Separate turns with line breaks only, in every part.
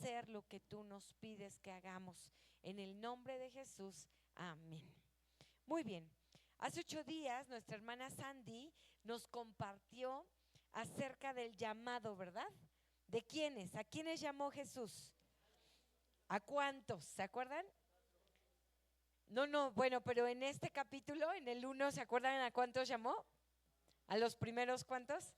hacer lo que tú nos pides que hagamos. En el nombre de Jesús, amén. Muy bien. Hace 8 días nuestra hermana Sandy nos compartió acerca del llamado, ¿verdad? ¿De quiénes? ¿A quiénes llamó Jesús? ¿A cuántos? ¿Se acuerdan? No, no, bueno, pero en este capítulo, en el 1, ¿se acuerdan a cuántos llamó? ¿A los primeros cuántos?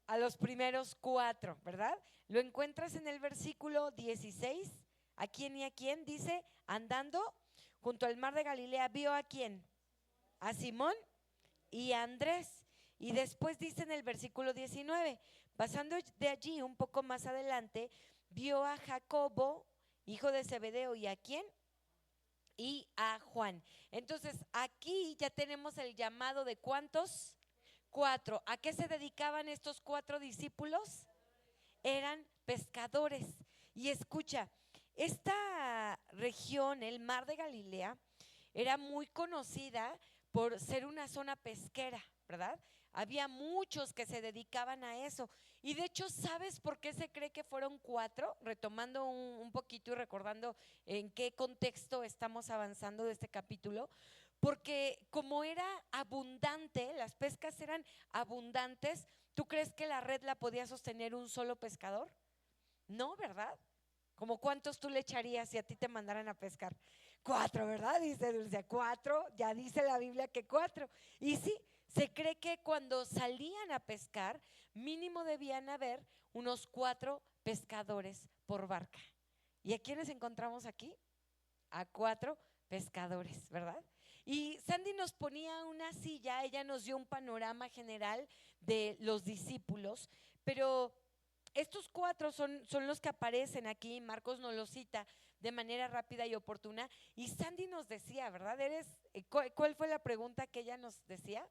A los primeros 4, ¿verdad? Lo encuentras en el versículo 16. ¿A quién y a quién? Dice, andando junto al mar de Galilea, ¿vio a quién? A Simón y a Andrés. Y después dice en el versículo 19, pasando de allí un poco más adelante, vio a Jacobo, hijo de Zebedeo, ¿y a quién? Y a Juan. Entonces aquí ya tenemos el llamado de ¿cuántos? 4. ¿A qué se dedicaban estos 4 discípulos? Eran pescadores. Y escucha, esta región, el mar de Galilea, era muy conocida por ser una zona pesquera, ¿verdad? Había muchos que se dedicaban a eso. Y de hecho, ¿sabes por qué se cree que fueron 4? Retomando un poquito y recordando en qué contexto estamos avanzando de este capítulo. Porque como era abundante, las pescas eran abundantes, ¿tú crees que la red la podía sostener un solo pescador? No, ¿verdad? ¿Como cuántos tú le echarías si a ti te mandaran a pescar? 4, ¿verdad? Dice Dulce, 4, ya dice la Biblia que 4. Y sí, se cree que cuando salían a pescar, mínimo debían haber unos 4 pescadores por barca. ¿Y a quiénes encontramos aquí? A 4 pescadores, ¿verdad? Y Sandy nos ponía una silla, ella nos dio un panorama general de los discípulos, pero estos 4 son los que aparecen aquí, Marcos nos los cita de manera rápida y oportuna. Y Sandy nos decía, ¿verdad? ¿Cuál fue la pregunta que ella nos decía?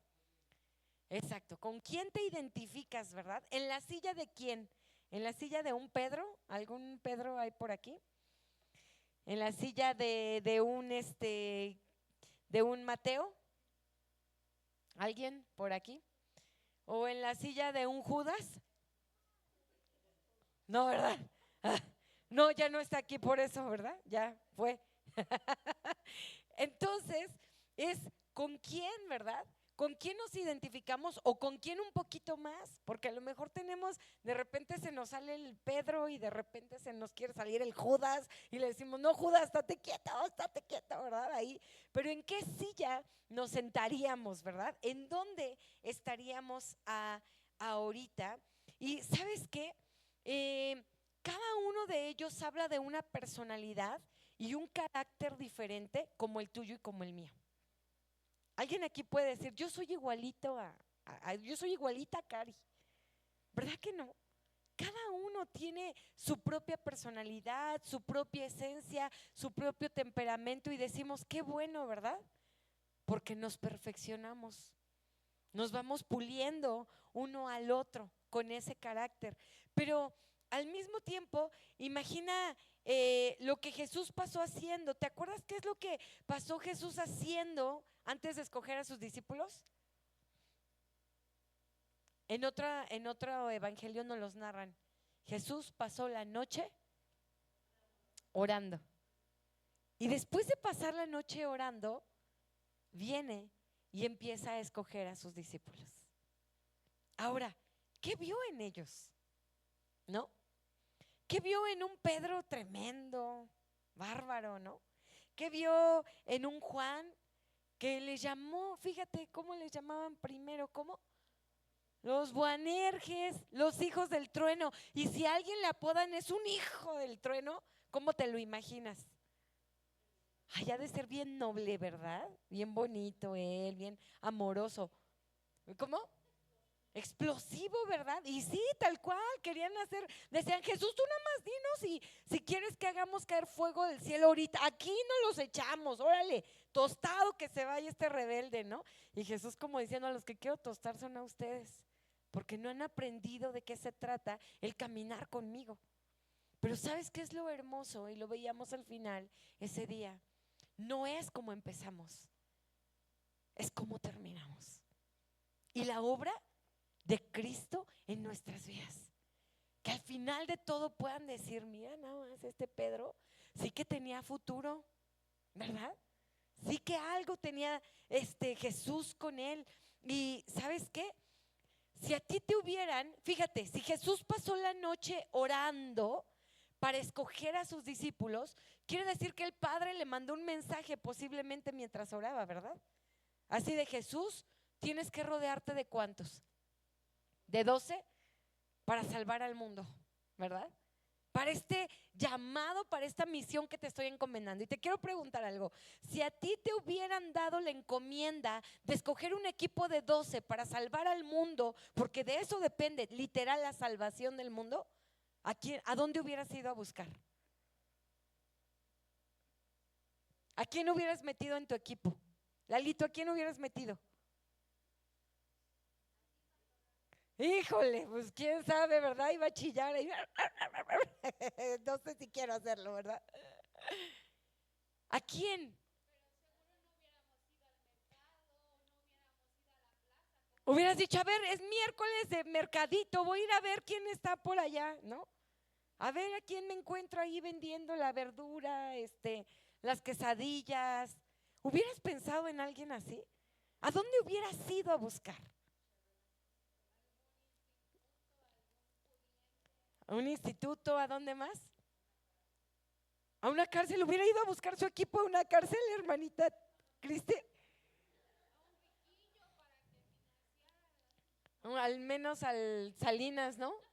Exacto, ¿con quién te identificas, verdad? ¿En la silla de quién? ¿En la silla de un Pedro? ¿Algún Pedro hay por aquí? ¿En la silla de un Mateo? ¿Alguien por aquí? ¿O en la silla de un Judas? No, ¿verdad? Ah, no, ya no está aquí por eso, ¿verdad? Ya fue. Entonces, es con quién, ¿verdad? ¿Con quién nos identificamos o con quién un poquito más? Porque a lo mejor tenemos, de repente se nos sale el Pedro y de repente se nos quiere salir el Judas y le decimos, no, Judas, estate quieto, ¿verdad? Ahí. Pero ¿en qué silla nos sentaríamos, verdad? ¿En dónde estaríamos ahorita? Y ¿sabes qué? Cada uno de ellos habla de una personalidad y un carácter diferente como el tuyo y como el mío. Alguien aquí puede decir, yo soy igualito yo soy igualita a Cari. ¿Verdad que no? Cada uno tiene su propia personalidad, su propia esencia, su propio temperamento y decimos, qué bueno, ¿verdad? Porque nos perfeccionamos, nos vamos puliendo uno al otro con ese carácter. Pero al mismo tiempo, imagina lo que Jesús pasó haciendo. ¿Te acuerdas qué es lo que pasó Jesús haciendo antes de escoger a sus discípulos? En otro evangelio nos los narran. Jesús pasó la noche orando. Y después de pasar la noche orando, viene y empieza a escoger a sus discípulos. Ahora, ¿qué vio en ellos? ¿No? ¿Qué vio en un Pedro tremendo, bárbaro, ¿no? ¿Qué vio en un Juan que le llamó, fíjate cómo les llamaban primero, cómo? Los Boanerges, los hijos del trueno. Y si a alguien le apodan es un hijo del trueno, ¿cómo te lo imaginas? Ay, ha de ser bien noble, ¿verdad? Bien bonito él, bien amoroso. ¿Cómo? Explosivo, ¿verdad? Y sí, tal cual, querían hacer, decían, Jesús, tú nada más dinos y si quieres que hagamos caer fuego del cielo ahorita, aquí no los echamos, órale, tostado que se vaya este rebelde, ¿no? Y Jesús como diciendo, a los que quiero tostar son a ustedes, porque no han aprendido de qué se trata el caminar conmigo. Pero ¿sabes qué es lo hermoso? Y lo veíamos al final ese día. No es como empezamos, es como terminamos. Y la obra de Cristo en nuestras vidas. que al final de todo puedan decir, mira nada más este Pedro, sí que tenía futuro, ¿verdad? Sí que algo tenía Jesús con él. Y ¿sabes qué? Si a ti te hubieran, fíjate, si Jesús pasó la noche orando para escoger a sus discípulos, quiere decir que el Padre le mandó un mensaje posiblemente mientras oraba, ¿verdad? Así de Jesús, tienes que rodearte de ¿cuántos? De 12 para salvar al mundo, ¿verdad? Para este llamado, para esta misión que te estoy encomendando. Y te quiero preguntar algo, si a ti te hubieran dado la encomienda de escoger un equipo de 12 para salvar al mundo, porque de eso depende literal la salvación del mundo, ¿a dónde hubieras ido a buscar? ¿A quién hubieras metido en tu equipo? Lalito, ¿a quién hubieras metido? Híjole, pues quién sabe, ¿verdad? Iba a chillar y no sé si quiero hacerlo, ¿verdad? ¿A quién? Hubieras dicho, a ver, es miércoles de mercadito, voy a ir a ver quién está por allá, ¿no? A ver a quién me encuentro ahí vendiendo la verdura, las quesadillas. ¿Hubieras pensado en alguien así? ¿A dónde hubieras ido a buscar? ¿A un instituto? ¿A dónde más? ¿A una cárcel? ¿Hubiera ido a buscar su equipo a una cárcel, hermanita Cristi? Al menos al Salinas, ¿no?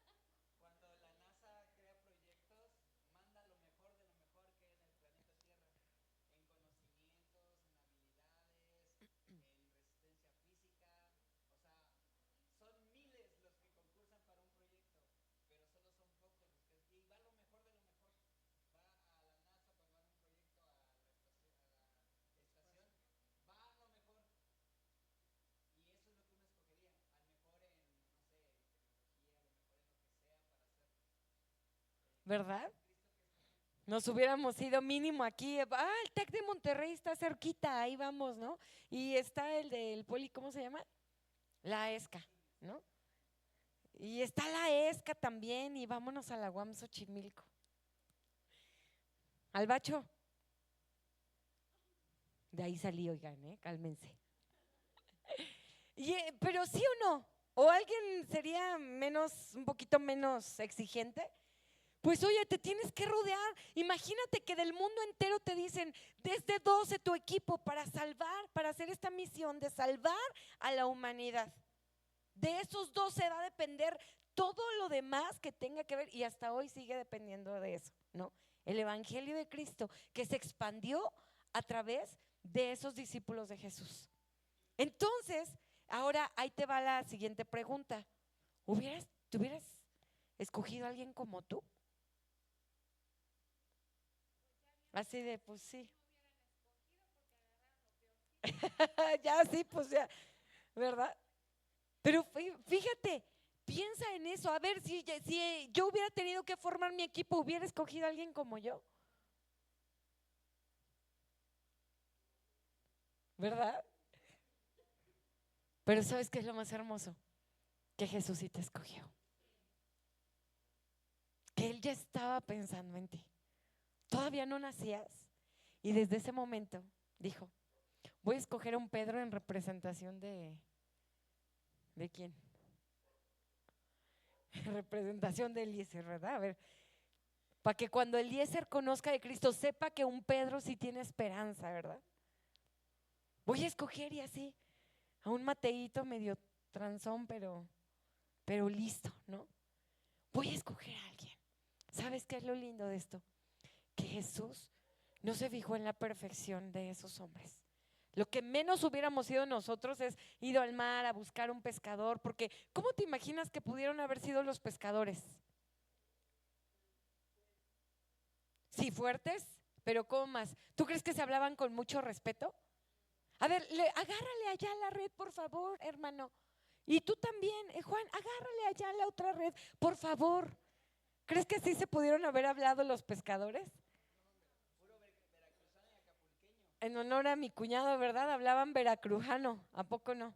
¿Verdad? Nos hubiéramos ido mínimo aquí. El TEC de Monterrey está cerquita, ahí vamos, ¿no? Y está el del Poli, ¿cómo se llama? La ESCA, ¿no? Y está la ESCA también, y vámonos a la UAM Xochimilco. Al Bacho. De ahí salí, oigan, cálmense. Pero sí o no, o alguien sería un poquito menos exigente. Pues oye, te tienes que rodear. Imagínate que del mundo entero te dicen, desde 12 tu equipo para salvar, para hacer esta misión de salvar a la humanidad. De esos 12 va a depender todo lo demás que tenga que ver, y hasta hoy sigue dependiendo de eso, ¿no? El evangelio de Cristo que se expandió a través de esos discípulos de Jesús. Entonces, ahora ahí te va la siguiente pregunta. ¿Te hubieras escogido a alguien como tú? Así de, pues sí. Ya sí, pues ya, ¿verdad? Pero fíjate, piensa en eso. A ver, si yo hubiera tenido que formar mi equipo, ¿hubiera escogido a alguien como yo? ¿Verdad? Pero ¿sabes qué es lo más hermoso? Que Jesús sí te escogió. Que Él ya estaba pensando en ti. Todavía no nacías. Y desde ese momento dijo, voy a escoger a un Pedro en representación ¿de quién? En representación de Eliezer, ¿verdad? A ver, para que cuando Eliezer conozca de Cristo, sepa que un Pedro sí tiene esperanza, ¿verdad? Voy a escoger y así, a un Mateíto medio transón, pero listo, ¿no? Voy a escoger a alguien. ¿Sabes qué es lo lindo de esto? Que Jesús no se fijó en la perfección de esos hombres. Lo que menos hubiéramos sido nosotros es ido al mar a buscar un pescador, porque ¿cómo te imaginas que pudieron haber sido los pescadores? Sí, fuertes, pero ¿cómo más? ¿Tú crees que se hablaban con mucho respeto? A ver, agárrale allá la red, por favor, hermano. Y tú también, Juan, agárrale allá la otra red, por favor. ¿Crees que así se pudieron haber hablado los pescadores? En honor a mi cuñado, ¿verdad? Hablaban veracrujano, ¿a poco no?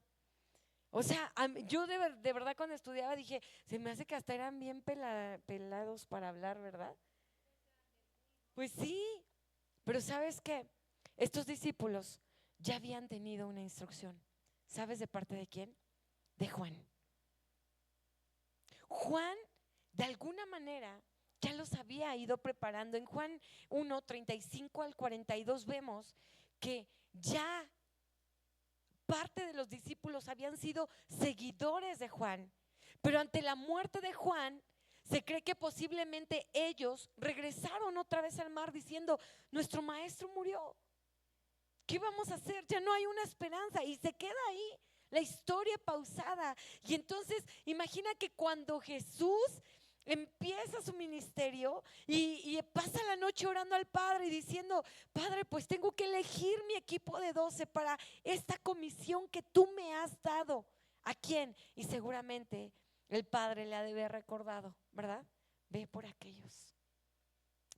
O sea, yo de verdad cuando estudiaba dije, se me hace que hasta eran bien pelados para hablar, ¿verdad? Pues sí, pero ¿sabes qué? Estos discípulos ya habían tenido una instrucción. ¿Sabes de parte de quién? De Juan. Juan, de alguna manera, ya los había ido preparando. En Juan 1, 35 al 42 vemos que ya parte de los discípulos habían sido seguidores de Juan, pero ante la muerte de Juan se cree que posiblemente ellos regresaron otra vez al mar diciendo, nuestro maestro murió, ¿qué vamos a hacer? Ya no hay una esperanza, y se queda ahí la historia pausada. Y entonces imagina que cuando Jesús empieza su ministerio y pasa la noche orando al Padre y diciendo, Padre, pues tengo que elegir mi equipo de 12 para esta comisión que tú me has dado. ¿A quién? Y seguramente el Padre le ha de haber recordado, ¿verdad? Ve por aquellos,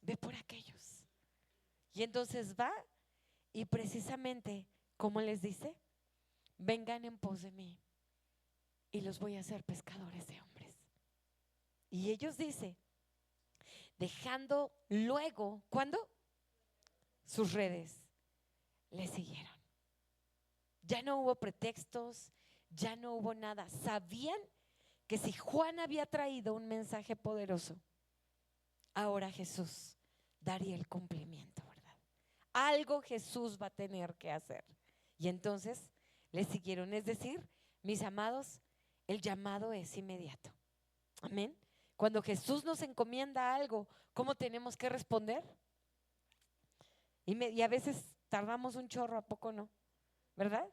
ve por aquellos. Y entonces va y precisamente, ¿cómo les dice? Vengan en pos de mí y los voy a hacer pescadores de hombres. Y ellos dice, dejando luego, ¿cuándo? Sus redes, le siguieron. Ya no hubo pretextos, ya no hubo nada. Sabían que si Juan había traído un mensaje poderoso, ahora Jesús daría el cumplimiento, ¿verdad? Algo Jesús va a tener que hacer. Y entonces le siguieron. Es decir, mis amados, el llamado es inmediato. Amén. Cuando Jesús nos encomienda algo, ¿cómo tenemos que responder? Y a veces tardamos un chorro, ¿a poco no? ¿Verdad?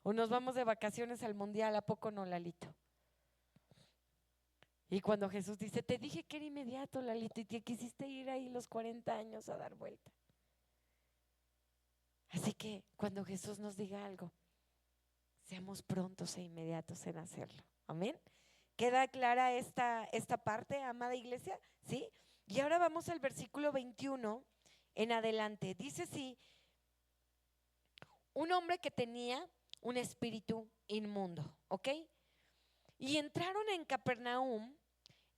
O nos vamos de vacaciones al mundial, ¿a poco no, Lalito? Y cuando Jesús dice, te dije que era inmediato, Lalito, y te quisiste ir ahí los 40 años a dar vuelta. Así que cuando Jesús nos diga algo, seamos prontos e inmediatos en hacerlo. Amén. ¿Queda clara esta parte, amada iglesia? ¿Sí? Y ahora vamos al versículo 21 en adelante. Dice así, un hombre que tenía un espíritu inmundo, ¿ok? Y entraron en Capernaum,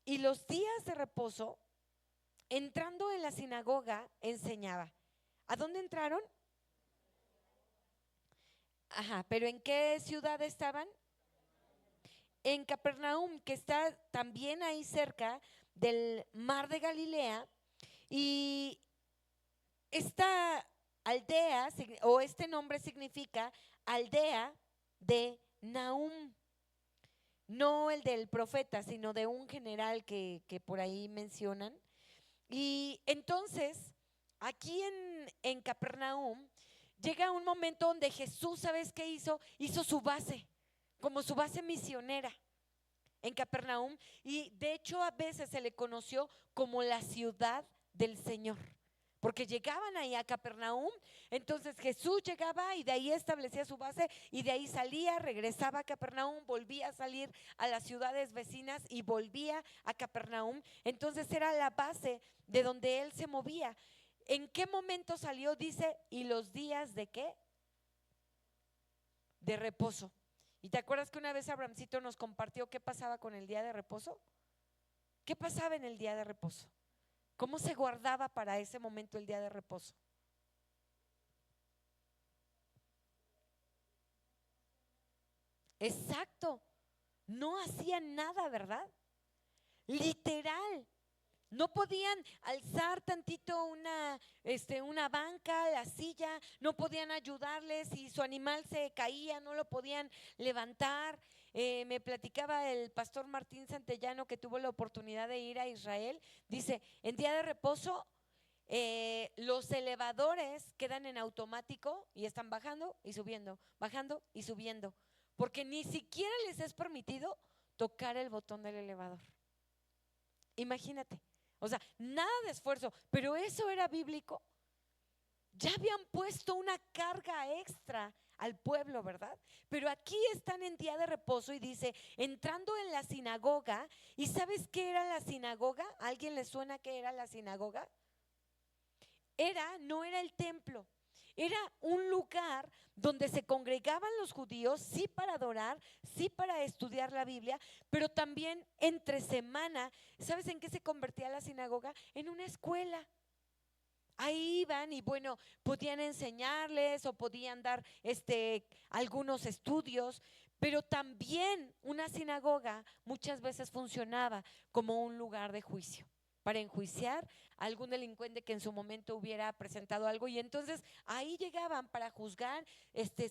y los días de reposo, entrando en la sinagoga, enseñaba. ¿A dónde entraron? Ajá, pero ¿en qué ciudad estaban? En Capernaum, que está también ahí cerca del mar de Galilea. Y esta aldea, o este nombre significa aldea de Nahum. No el del profeta, sino de un general que por ahí mencionan. Y entonces, aquí en Capernaum, llega un momento donde Jesús, ¿sabes qué hizo? Hizo su base, como su base misionera en Capernaum. Y de hecho a veces se le conoció como la ciudad del Señor, porque llegaban ahí a Capernaum. Entonces Jesús llegaba y de ahí establecía su base, y de ahí salía, regresaba a Capernaum, volvía a salir a las ciudades vecinas y volvía a Capernaum. Entonces era la base de donde él se movía. ¿En qué momento salió? Dice, ¿y los días de qué? De reposo. ¿Y te acuerdas que una vez Abrahamcito nos compartió qué pasaba con el día de reposo? ¿Qué pasaba en el día de reposo? ¿Cómo se guardaba para ese momento el día de reposo? Exacto, no hacían nada, ¿verdad? Literal. No podían alzar tantito una banca, la silla, no podían ayudarles si su animal se caía, no lo podían levantar. Me platicaba el pastor Martín Santellano, que tuvo la oportunidad de ir a Israel. Dice, en día de reposo, los elevadores quedan en automático y están bajando y subiendo, porque ni siquiera les es permitido tocar el botón del elevador. Imagínate. O sea, nada de esfuerzo, pero eso era bíblico. Ya habían puesto una carga extra al pueblo, ¿verdad? Pero aquí están en día de reposo y dice, entrando en la sinagoga. ¿Y sabes qué era la sinagoga? ¿A alguien le suena qué era la sinagoga? No era el templo, Era un lugar donde se congregaban los judíos, sí para adorar, sí para estudiar la Biblia, pero también entre semana. ¿Sabes en qué se convertía la sinagoga? En una escuela. Ahí iban y bueno, podían enseñarles o podían dar algunos estudios, pero también una sinagoga muchas veces funcionaba como un lugar de juicio para enjuiciar a algún delincuente que en su momento hubiera presentado algo, y entonces ahí llegaban para juzgar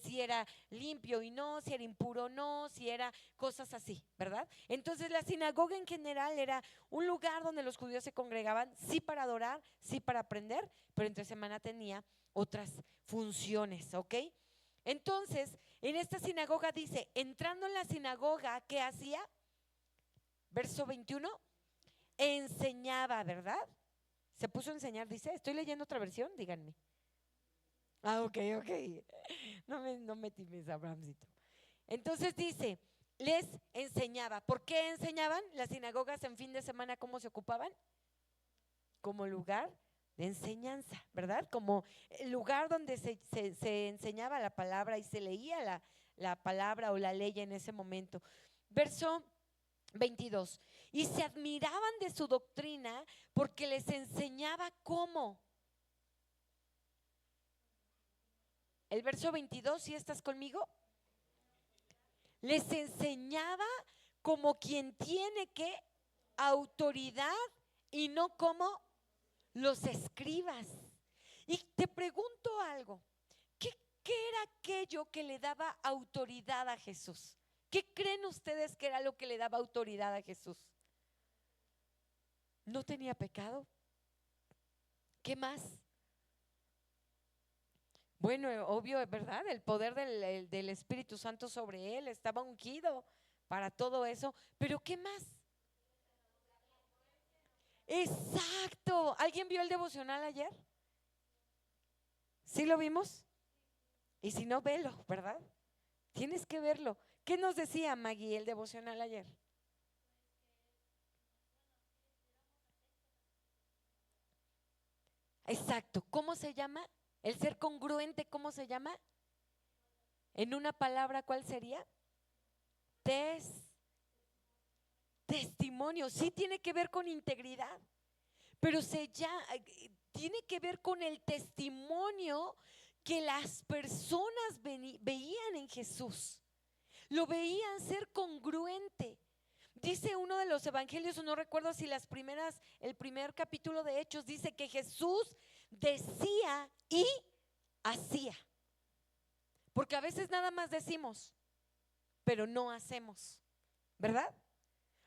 si era limpio y no, si era impuro o no, si era cosas así, ¿verdad? Entonces la sinagoga en general era un lugar donde los judíos se congregaban, sí para adorar, sí para aprender, pero entre semana tenía otras funciones, ¿ok? Entonces, en esta sinagoga dice, entrando en la sinagoga, ¿qué hacía? Verso 21, enseñaba, ¿verdad? Se puso a enseñar, dice, estoy leyendo otra versión, díganme. Ah, ok. No me times, Abrahamcito. Entonces dice, les enseñaba. ¿Por qué enseñaban? Las sinagogas en fin de semana, ¿cómo se ocupaban? Como lugar de enseñanza, ¿verdad? Como el lugar donde se enseñaba la palabra y se leía la palabra o la ley en ese momento. Verso 22. Y se admiraban de su doctrina porque les enseñaba cómo. El verso 22, ¿sí estás conmigo? Les enseñaba como quien tiene que autoridad y no como los escribas. Y te pregunto algo, ¿qué era aquello que le daba autoridad a Jesús? ¿Qué creen ustedes que era lo que le daba autoridad a Jesús? ¿No tenía pecado? ¿Qué más? Bueno, obvio, ¿verdad? El poder del Espíritu Santo sobre él, estaba ungido para todo eso. Pero ¿qué más? Exacto. ¿Alguien vio el devocional ayer? ¿Sí lo vimos? Y si no, velo, ¿verdad? Tienes que verlo. ¿Qué nos decía Maggie el devocional ayer? Exacto. ¿Cómo se llama? El ser congruente, ¿cómo se llama? En una palabra, ¿cuál sería? Testimonio. Sí tiene que ver con integridad, pero tiene que ver con el testimonio que las personas veían en Jesús. Lo veían ser congruente. Dice uno de los evangelios, no recuerdo si el primer capítulo de Hechos, dice que Jesús decía y hacía. Porque a veces nada más decimos, pero no hacemos, ¿verdad?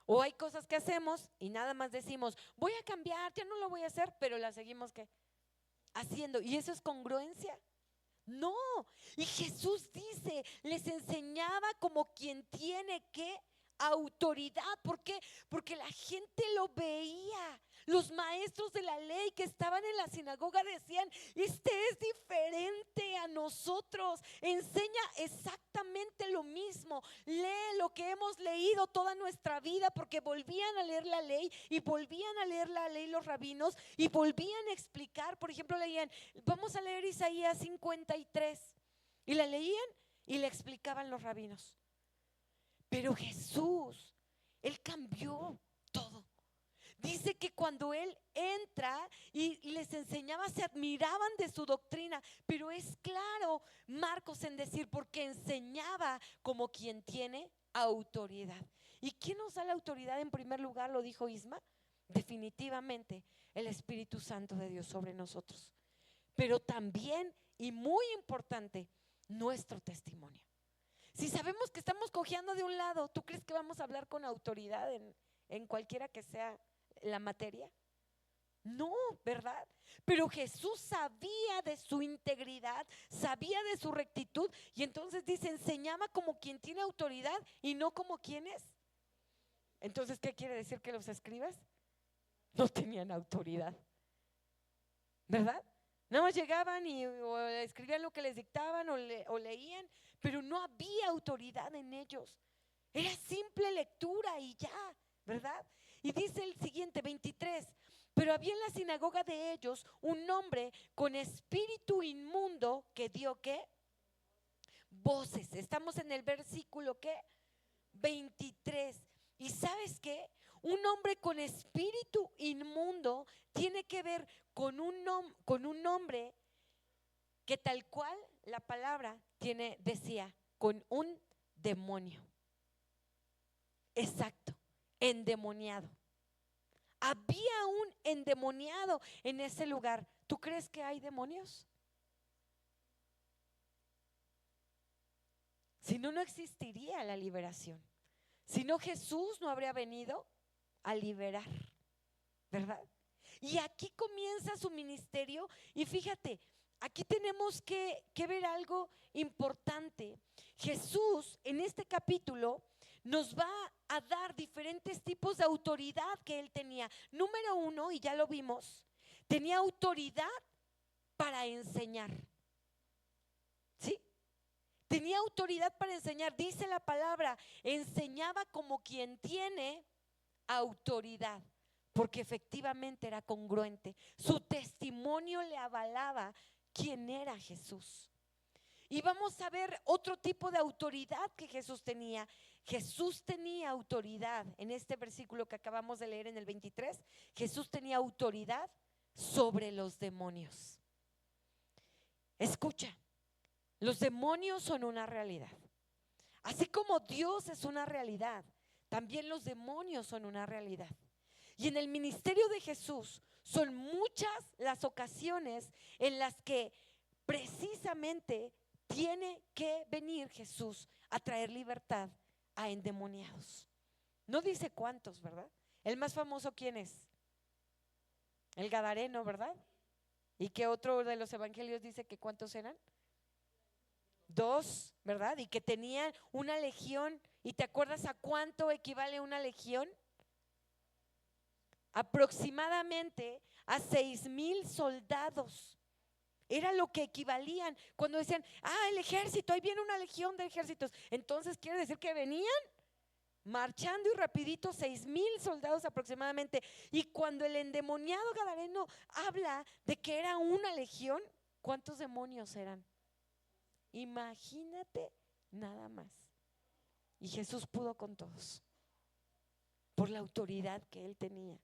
O hay cosas que hacemos y nada más decimos, voy a cambiar, ya no lo voy a hacer, pero la seguimos ¿qué? Haciendo. ¿Y eso es congruencia? No. Y Jesús dice, les enseñaba como quien tiene que autoridad. ¿Por qué? Porque la gente lo veía. Los maestros de la ley que estaban en la sinagoga decían, este es diferente a nosotros, enseña exactamente lo mismo, lee lo que hemos leído toda nuestra vida, porque volvían a leer la ley y volvían a leer la ley los rabinos y volvían a explicar. Por ejemplo, leían, vamos a leer Isaías 53, y la leían y le explicaban los rabinos. Pero Jesús, Él cambió todo. Dice que cuando Él entra y les enseñaba, se admiraban de su doctrina. Pero es claro, Marcos, en decir, porque enseñaba como quien tiene autoridad. ¿Y quién nos da la autoridad en primer lugar? Lo dijo Isma. Definitivamente el Espíritu Santo de Dios sobre nosotros. Pero también, y muy importante, nuestro testimonio. Si sabemos que estamos cojeando de un lado, ¿tú crees que vamos a hablar con autoridad en cualquiera que sea la materia? No, ¿verdad? Pero Jesús sabía de su integridad, sabía de su rectitud, y entonces dice, enseñaba como quien tiene autoridad y no como quien es. Entonces, ¿qué quiere decir? Que los escribas no tenían autoridad, ¿verdad? Nada más llegaban y o escribían lo que les dictaban o leían, pero no había autoridad en ellos. Era simple lectura y ya, ¿verdad? Y dice el siguiente, 23, Pero había en la sinagoga de ellos un hombre con espíritu inmundo que dio ¿qué? Voces. Estamos en el versículo ¿qué? 23. ¿Y sabes qué? Un hombre con espíritu inmundo tiene que ver con un hombre que tal cual la palabra decía, con un demonio. Exacto, endemoniado. Había un endemoniado en ese lugar. ¿Tú crees que hay demonios? Si no, no existiría la liberación. Si no, Jesús no habría venido a liberar, ¿verdad? Y aquí comienza su ministerio. Y fíjate, aquí tenemos que ver algo importante. Jesús en este capítulo nos va a dar diferentes tipos de autoridad que él tenía. Número uno, y ya lo vimos, tenía autoridad para enseñar. ¿Sí? Tenía autoridad para enseñar. Dice la palabra, enseñaba como quien tiene autoridad, porque efectivamente era congruente. Su testimonio le avalaba quién era Jesús. Y vamos a ver otro tipo de autoridad que Jesús tenía. Jesús tenía autoridad, en este versículo que acabamos de leer en el 23, Jesús tenía autoridad sobre los demonios. Escucha, los demonios son una realidad. Así como Dios es una realidad, también los demonios son una realidad. Y en el ministerio de Jesús son muchas las ocasiones en las que precisamente tiene que venir Jesús a traer libertad a endemoniados. No dice cuántos, ¿verdad? El más famoso, ¿quién es? El Gadareno, ¿verdad? ¿Y qué otro de los evangelios dice que cuántos eran? 2, ¿verdad? Y que tenían una legión. ¿Y te acuerdas a cuánto equivale una legión? Aproximadamente a 6,000 soldados. Era lo que equivalían cuando decían, el ejército, ahí viene una legión de ejércitos. Entonces quiere decir que venían marchando y rapidito 6,000 soldados aproximadamente. Y cuando el endemoniado gadareno habla de que era una legión, ¿cuántos demonios eran? Imagínate nada más. Y Jesús pudo con todos por la autoridad que él tenía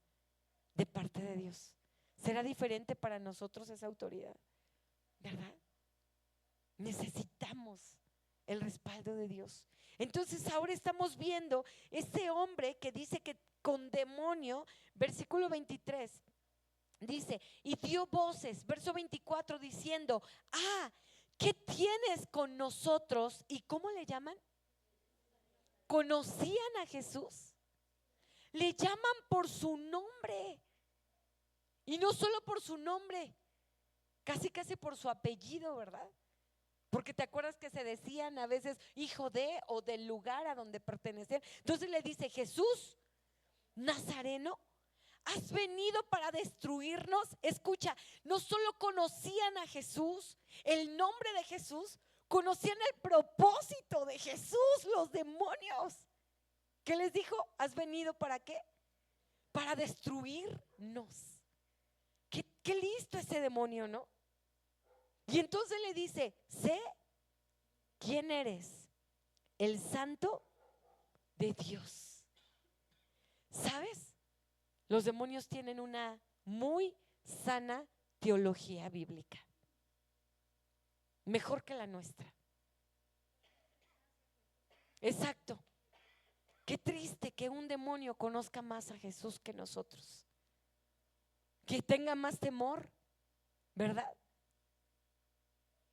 de parte de Dios. ¿Será diferente para nosotros esa autoridad? ¿Verdad? Necesitamos el respaldo de Dios. Entonces ahora estamos viendo este hombre que dice que con demonio, versículo 23, dice, y dio voces, verso 24, diciendo, ¿qué tienes con nosotros? ¿Y cómo le llaman? ¿Conocían a Jesús? Le llaman por su nombre. Y no solo por su nombre, casi por su apellido, ¿verdad? Porque te acuerdas que se decían a veces hijo de o del lugar a donde pertenecían. Entonces le dice, Jesús Nazareno, ¿has venido para destruirnos? Escucha, no solo conocían a Jesús, el nombre de Jesús, conocían el propósito de Jesús, los demonios. ¿Qué les dijo? ¿Has venido para qué? Para destruirnos. Qué listo ese demonio, ¿no? Y entonces le dice, sé quién eres, el Santo de Dios. ¿Sabes? Los demonios tienen una muy sana teología bíblica, mejor que la nuestra. Exacto. Qué triste que un demonio conozca más a Jesús que nosotros, que tenga más temor, ¿verdad?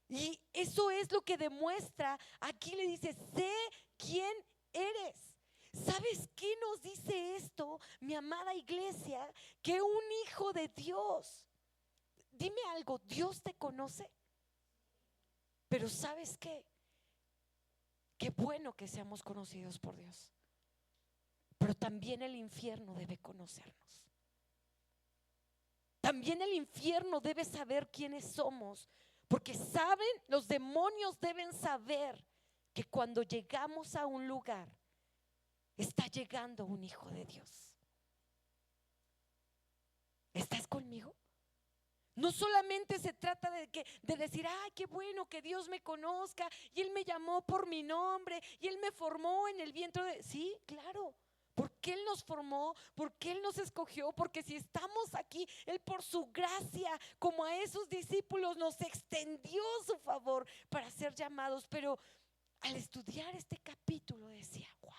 Y eso es lo que demuestra. Aquí le dice, sé quién eres. ¿Sabes qué nos dice esto, mi amada iglesia? Que un hijo de Dios, dime algo, ¿Dios te conoce? Pero ¿sabes qué? Qué bueno que seamos conocidos por Dios. Pero también el infierno debe conocernos. También el infierno debe saber quiénes somos. Porque saben, los demonios deben saber que cuando llegamos a un lugar, está llegando un hijo de Dios. Está No solamente se trata de decir, ay, qué bueno que Dios me conozca y Él me llamó por mi nombre y Él me formó en el vientre de... Sí, claro, porque Él nos formó, porque Él nos escogió, porque si estamos aquí, Él por su gracia, como a esos discípulos, nos extendió su favor para ser llamados. Pero al estudiar este capítulo decía, wow,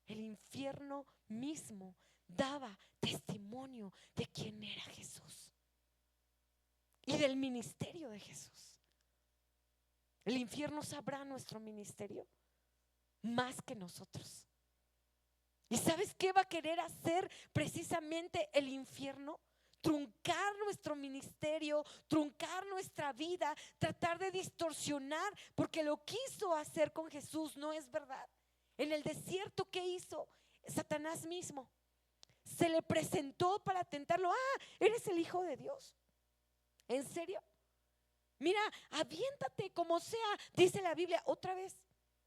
el infierno mismo daba testimonio de quién era Jesús y del ministerio de Jesús. El infierno sabrá nuestro ministerio más que nosotros. ¿Y sabes qué va a querer hacer precisamente el infierno? Truncar nuestro ministerio, truncar nuestra vida, tratar de distorsionar, porque lo quiso hacer con Jesús, ¿no es verdad? En el desierto, ¿qué hizo? Satanás mismo se le presentó para tentarlo. Ah, eres el Hijo de Dios. ¿En serio? Mira, aviéntate como sea, dice la Biblia, otra vez,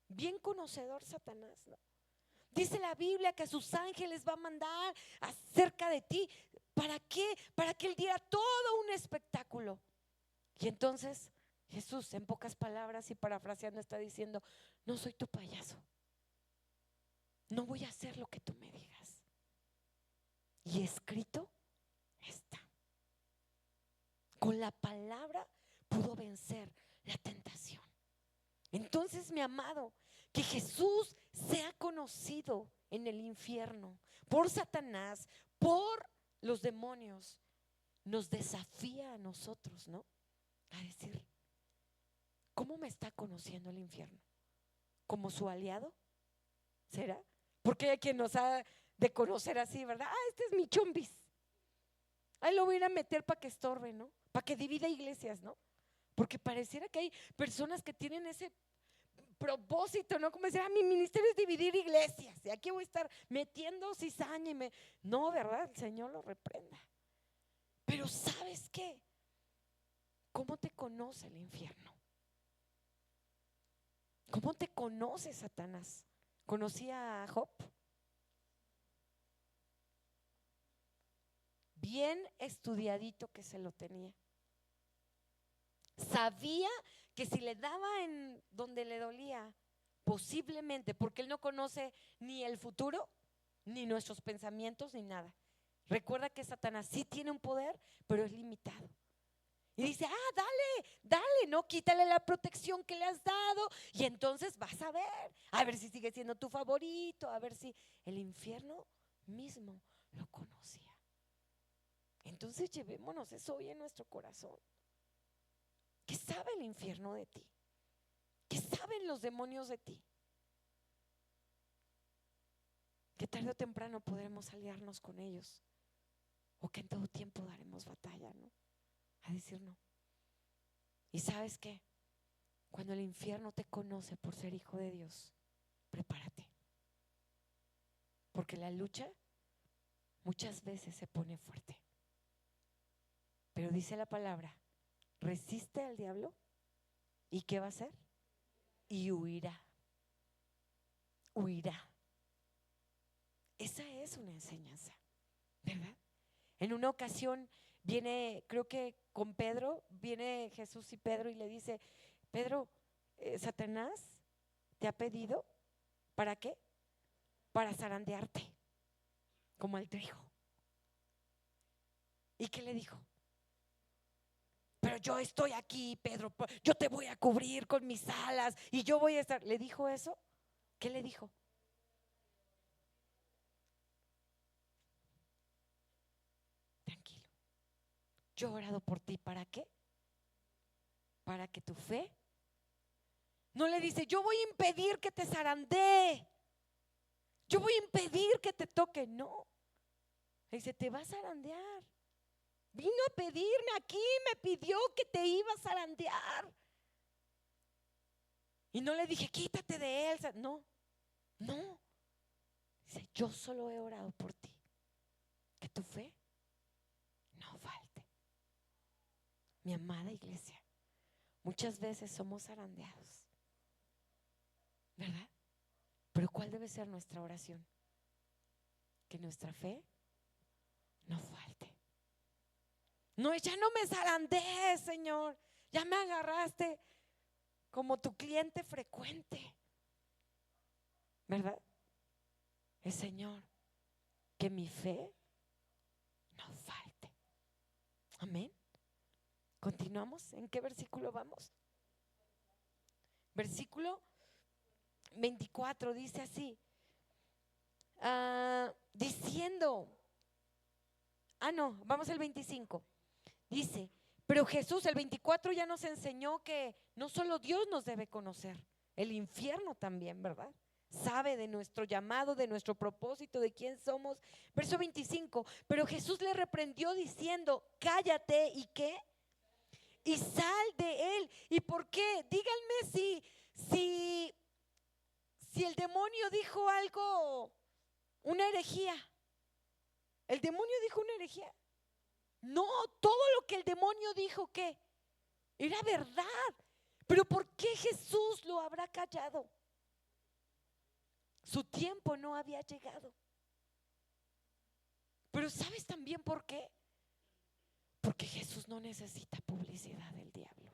bien conocedor Satanás, ¿no? Dice la Biblia que a sus ángeles va a mandar acerca de ti. ¿Para qué? Para que Él diera todo un espectáculo. Y entonces Jesús, en pocas palabras y parafraseando, está diciendo, no soy tu payaso. No voy a hacer lo que tú me digas. Y escrito está. Con la palabra pudo vencer la tentación. Entonces, mi amado, que Jesús sea conocido en el infierno por Satanás, por los demonios, nos desafía a nosotros, ¿no? A decir, ¿cómo me está conociendo el infierno? ¿Como su aliado? ¿Será? Porque hay quien nos ha de conocer así, ¿verdad? Ah, este es mi chombis. Ahí lo voy a ir a meter para que estorbe, ¿no? Para que divida iglesias, ¿no? Porque pareciera que hay personas que tienen ese propósito, ¿no? Como decir, mi ministerio es dividir iglesias y aquí voy a estar metiendo cizaña No, ¿verdad? El Señor lo reprenda. Pero ¿sabes qué? ¿Cómo te conoce el infierno? ¿Cómo te conoce Satanás? ¿Conocía a Job? Bien estudiadito que se lo tenía. Sabía que si le daba en donde le dolía, posiblemente, porque él no conoce ni el futuro, ni nuestros pensamientos, ni nada. Recuerda que Satanás sí tiene un poder, pero es limitado. Y dice, dale, no, quítale la protección que le has dado y entonces vas a ver si sigue siendo tu favorito, a ver si el infierno mismo lo conocía. Entonces llevémonos eso hoy en nuestro corazón. ¿Qué sabe el infierno de ti? ¿Qué saben los demonios de ti? Que tarde o temprano podremos aliarnos con ellos, o que en todo tiempo daremos batalla, ¿no? A decir no. ¿Y sabes qué? Cuando el infierno te conoce por ser hijo de Dios, prepárate, porque la lucha muchas veces se pone fuerte. Pero dice la palabra, resiste al diablo ¿y qué va a hacer? Y huirá. Huirá. Esa es una enseñanza, ¿verdad? En una ocasión viene, creo que con Pedro, viene Jesús y Pedro y le dice, Pedro, Satanás te ha pedido, ¿para qué? Para zarandearte, como al trigo. ¿Y qué le dijo? Pero yo estoy aquí, Pedro, yo te voy a cubrir con mis alas y yo voy a estar. ¿Le dijo eso? ¿Qué le dijo? Tranquilo. Yo he orado por ti, ¿para qué? Para que tu fe. No le dice, yo voy a impedir que te zarandee. Yo voy a impedir que te toque. No. Le dice, te vas a zarandear. Vino a pedirme aquí, me pidió que te iba a zarandear. Y no le dije, quítate de él. No, no. Dice, yo solo he orado por ti. Que tu fe no falte. Mi amada iglesia, muchas veces somos zarandeados, ¿verdad? Pero ¿cuál debe ser nuestra oración? Que nuestra fe no falte. No es, ya no me zarandees, Señor, ya me agarraste como tu cliente frecuente, ¿verdad? Es, Señor, que mi fe no falte. Amén. Continuamos. ¿En qué versículo vamos? Versículo 24 dice así, diciendo, no, vamos al 25. Dice, pero Jesús, el 24 ya nos enseñó que no solo Dios nos debe conocer, el infierno también, ¿verdad? Sabe de nuestro llamado, de nuestro propósito, de quién somos. Verso 25, pero Jesús le reprendió diciendo, cállate, ¿y qué? Y sal de él. ¿Y por qué? Díganme si el demonio dijo algo, una herejía. ¿El demonio dijo una herejía? No, todo lo que el demonio dijo, ¿qué? Era verdad. Pero ¿por qué Jesús lo habrá callado? Su tiempo no había llegado. Pero ¿sabes también por qué? Porque Jesús no necesita publicidad del diablo.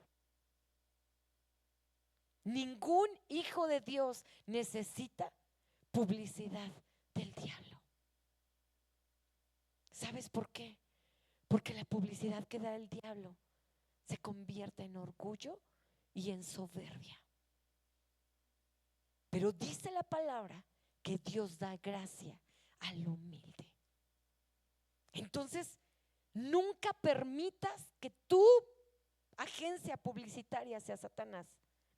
Ningún hijo de Dios necesita publicidad del diablo. ¿Sabes por qué? Porque la publicidad que da el diablo se convierte en orgullo y en soberbia. Pero dice la palabra que Dios da gracia al humilde. Entonces, nunca permitas que tu agencia publicitaria sea Satanás.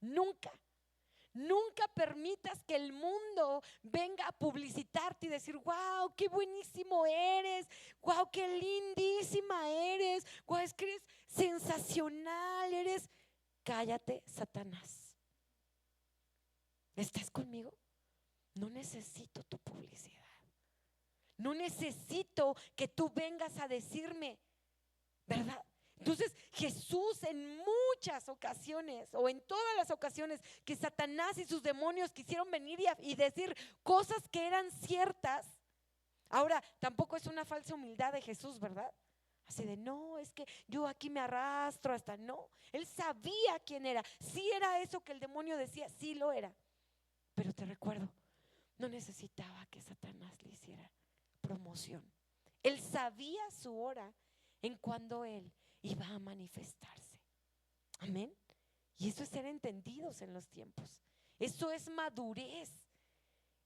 Nunca. Nunca permitas que el mundo venga a publicitarte y decir, wow, qué buenísimo eres, wow, qué lindísima eres, wow, es que eres sensacional, eres. Cállate, Satanás. ¿Estás conmigo? No necesito tu publicidad. No necesito que tú vengas a decirme, ¿verdad? Entonces Jesús en muchas ocasiones, o en todas las ocasiones que Satanás y sus demonios quisieron venir y decir cosas que eran ciertas, ahora tampoco es una falsa humildad de Jesús, ¿verdad? Así de, no, es que yo aquí me arrastro hasta, no. Él sabía quién era. Sí era eso que el demonio decía, sí lo era. Pero te recuerdo, no necesitaba que Satanás le hiciera promoción. Él sabía su hora en cuando él iba a manifestarse. Amén. Y eso es ser entendidos en los tiempos. Eso es madurez.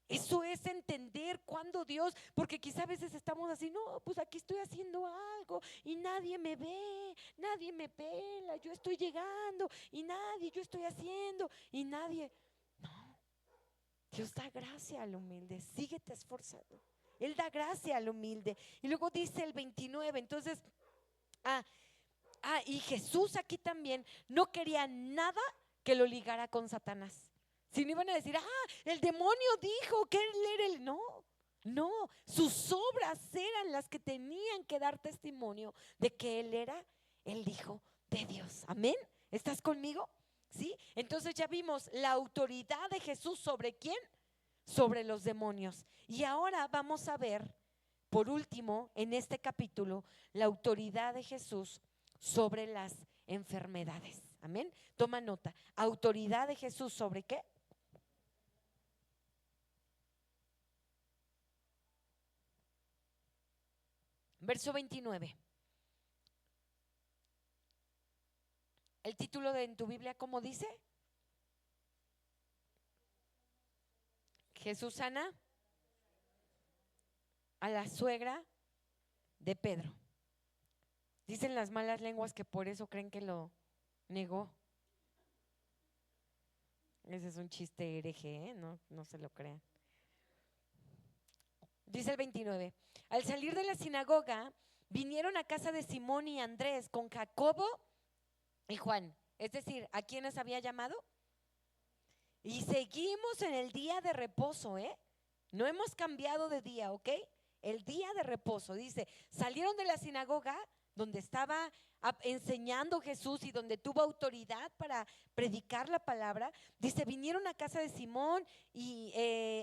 Eso es entender cuando Dios, porque quizá a veces estamos así, no, pues aquí estoy haciendo algo y nadie me ve, nadie me pela, yo estoy llegando y nadie, yo estoy haciendo y nadie. No, Dios da gracia al humilde, síguete esforzando. Él da gracia al humilde. Y luego dice el 29, entonces, y Jesús aquí también no quería nada que lo ligara con Satanás. Si no iban a decir, el demonio dijo que él era el. No, sus obras eran las que tenían que dar testimonio de que él era el Hijo de Dios. Amén. ¿Estás conmigo? ¿Sí? Entonces ya vimos la autoridad de Jesús sobre quién, sobre los demonios. Y ahora vamos a ver, por último, en este capítulo, la autoridad de Jesús sobre las enfermedades. Amén. Toma nota. Autoridad de Jesús sobre qué. Verso 29. El título en tu Biblia, ¿cómo dice? Jesús sana a la suegra de Pedro. Dicen las malas lenguas que por eso creen que lo negó. Ese es un chiste hereje, no se lo crean. Dice el 29, al salir de la sinagoga, vinieron a casa de Simón y Andrés con Jacobo y Juan. Es decir, ¿a quiénes había llamado? Y seguimos en el día de reposo, no hemos cambiado de día, ¿ok? El día de reposo, dice, salieron de la sinagoga donde estaba enseñando Jesús y donde tuvo autoridad para predicar la palabra. Dice, vinieron a casa de Simón y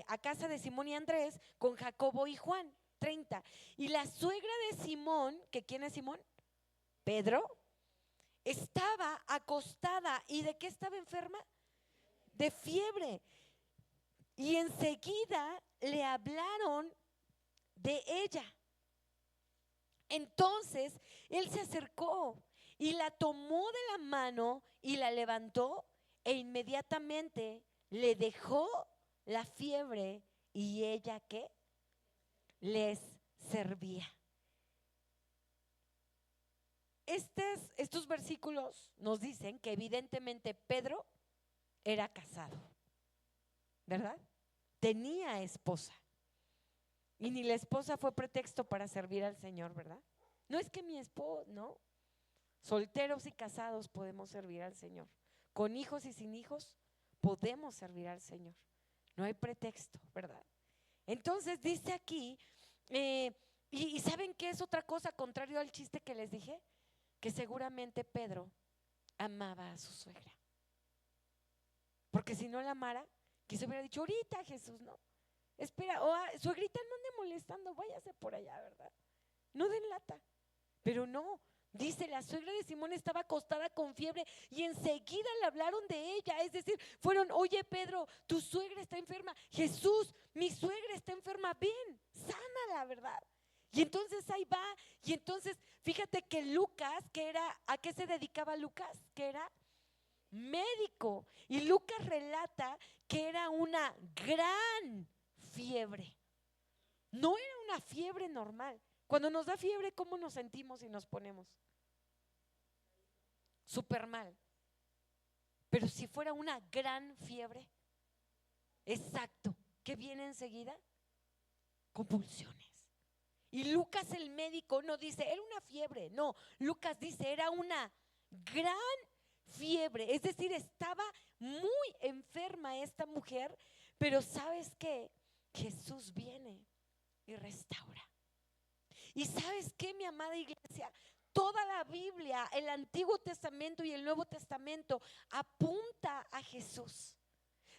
a casa de Simón y Andrés con Jacobo y Juan. 30. Y la suegra de Simón, ¿que quién es Simón? Pedro, estaba acostada. ¿Y de qué estaba enferma? De fiebre. Y enseguida le hablaron de ella. Entonces él se acercó y la tomó de la mano y la levantó, e inmediatamente le dejó la fiebre, y ella ¿qué? Les servía. Estos versículos nos dicen que evidentemente Pedro era casado, ¿verdad? Tenía esposa. Y ni la esposa fue pretexto para servir al Señor, ¿verdad? No es que mi esposo, no. Solteros y casados podemos servir al Señor. Con hijos y sin hijos podemos servir al Señor. No hay pretexto, ¿verdad? Entonces dice aquí, y ¿saben qué es otra cosa contrario al chiste que les dije? Que seguramente Pedro amaba a su suegra. Porque si no la amara, quizá hubiera dicho, ahorita Jesús, no. Espera, suegrita, no ande molestando, váyase por allá, ¿verdad? No den lata. Pero no, dice, la suegra de Simón estaba acostada con fiebre y enseguida le hablaron de ella. Es decir, fueron, oye Pedro, tu suegra está enferma. Jesús, mi suegra está enferma, ven, sánala, ¿verdad? Y entonces ahí va. Y entonces fíjate que Lucas, que era, ¿a qué se dedicaba Lucas? Que era médico. Y Lucas relata que era una gran fiebre. No era una fiebre normal. Cuando nos da fiebre, ¿cómo nos sentimos y nos ponemos? Súper mal. Pero si fuera una gran fiebre, exacto, ¿qué viene enseguida? Convulsiones. Y Lucas el médico no dice, era una fiebre, no, Lucas dice, era una gran fiebre. Es decir, estaba muy enferma esta mujer, pero ¿sabes qué? Jesús viene y restaura. Y ¿sabes qué, mi amada iglesia? Toda la Biblia, el Antiguo Testamento y el Nuevo Testamento apunta a Jesús.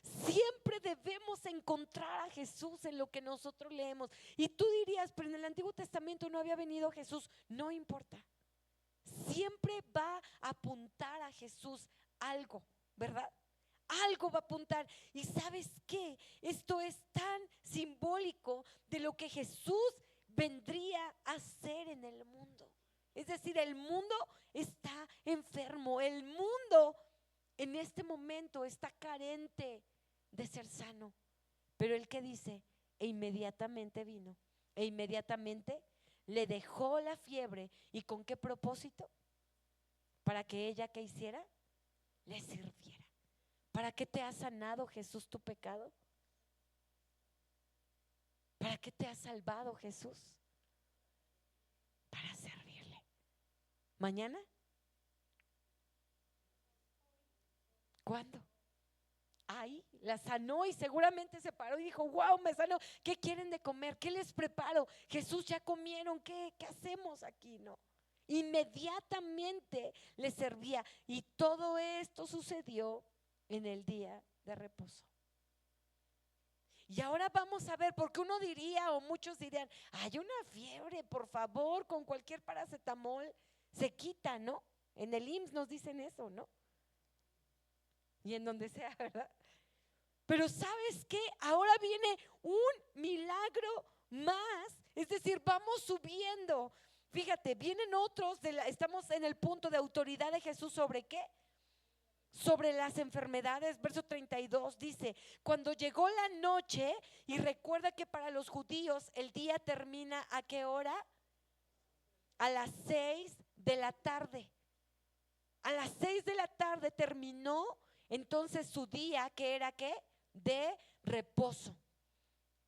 Siempre debemos encontrar a Jesús en lo que nosotros leemos. Y tú dirías, pero en el Antiguo Testamento no había venido Jesús. No importa. Siempre va a apuntar a Jesús algo, ¿verdad? Algo va a apuntar. Y ¿sabes qué? Esto es tan simbólico de lo que Jesús vendría a hacer en el mundo. Es decir, el mundo está enfermo. El mundo en este momento está carente de ser sano. Pero él que dice, e inmediatamente vino, e inmediatamente le dejó la fiebre. ¿Y con qué propósito? Para que ella, ¿qué hiciera? Le sirviera. ¿Para qué te ha sanado Jesús tu pecado? ¿Para qué te ha salvado Jesús? Para servirle. ¿Mañana? ¿Cuándo? Ahí la sanó y seguramente se paró y dijo, wow, me sanó. ¿Qué quieren de comer? ¿Qué les preparo? Jesús, ya comieron, ¿qué hacemos aquí? No. Inmediatamente le servía. Y todo esto sucedió en el día de reposo. Y ahora vamos a ver, porque uno diría, o muchos dirían, hay una fiebre, por favor, con cualquier paracetamol se quita, ¿no? En el IMSS nos dicen eso, ¿no? Y en donde sea, ¿verdad? Pero ¿sabes qué? Ahora viene un milagro más. Es decir, vamos subiendo. Fíjate, vienen otros, estamos en el punto de autoridad de Jesús. ¿Sobre qué? Sobre las enfermedades. Verso 32 dice, cuando llegó la noche, y recuerda que para los judíos el día termina ¿a qué hora? A las 6 de la tarde. A las 6 de la tarde terminó entonces su día, que era ¿qué? De reposo.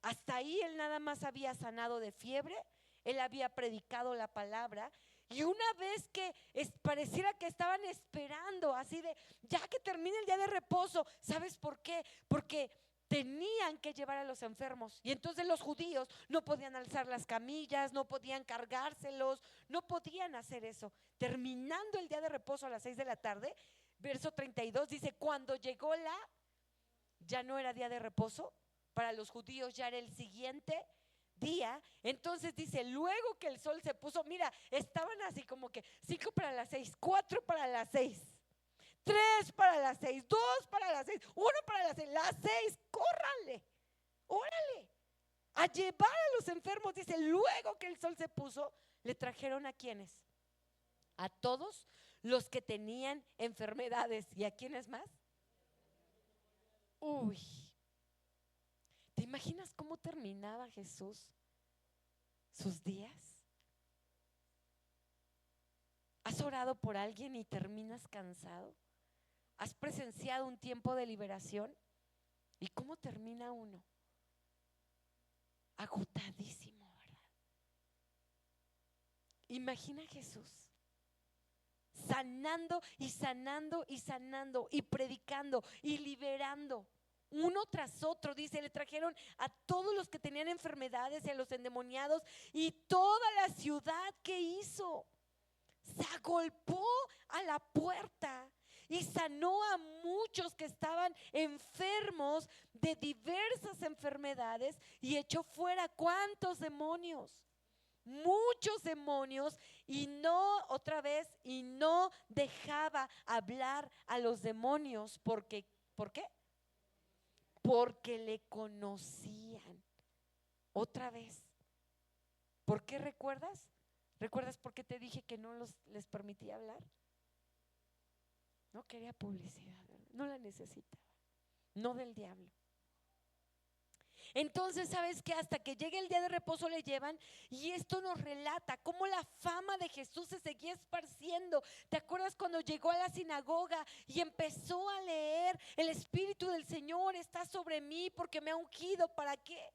Hasta ahí él nada más había sanado de fiebre, él había predicado la palabra. Y una vez que pareciera que estaban esperando así de ya que termine el día de reposo, ¿sabes por qué? Porque tenían que llevar a los enfermos. Y entonces los judíos no podían alzar las camillas, no podían cargárselos, no podían hacer eso. Terminando el día de reposo a las 6 de la tarde, verso 32 dice, cuando llegó ya no era día de reposo, para los judíos ya era el siguiente día. Entonces dice, luego que el sol se puso, mira, estaban así como que 5 para las 6, 4 para las 6, 3 para las 6, 2 para las 6, 1 para las 6, córranle, órale, a llevar a los enfermos. Dice, luego que el sol se puso, le trajeron ¿a quiénes? A todos los que tenían enfermedades. ¿Y a quiénes más? Uy, ¿te imaginas cómo terminaba Jesús sus días? ¿Has orado por alguien y terminas cansado? ¿Has presenciado un tiempo de liberación? ¿Y cómo termina uno? Agotadísimo, ¿verdad? Imagina a Jesús sanando y sanando y sanando y predicando y liberando uno tras otro. Dice, le trajeron a todos los que tenían enfermedades y a los endemoniados, y toda la ciudad, ¿qué hizo? Se agolpó a la puerta y sanó a muchos que estaban enfermos de diversas enfermedades, y echó fuera ¿cuántos demonios? Muchos demonios. Y no, otra vez, y no dejaba hablar a los demonios porque, ¿por qué? Porque le conocían. Otra vez, ¿por qué recuerdas? ¿Recuerdas por qué te dije que no les permitía hablar? No quería publicidad, ¿verdad? No la necesitaba, no del diablo. Entonces, ¿sabes qué? Hasta que llegue el día de reposo le llevan, y esto nos relata cómo la fama de Jesús se seguía esparciendo. ¿Te acuerdas cuando llegó a la sinagoga y empezó a leer: el Espíritu del Señor está sobre mí porque me ha ungido? ¿Para qué?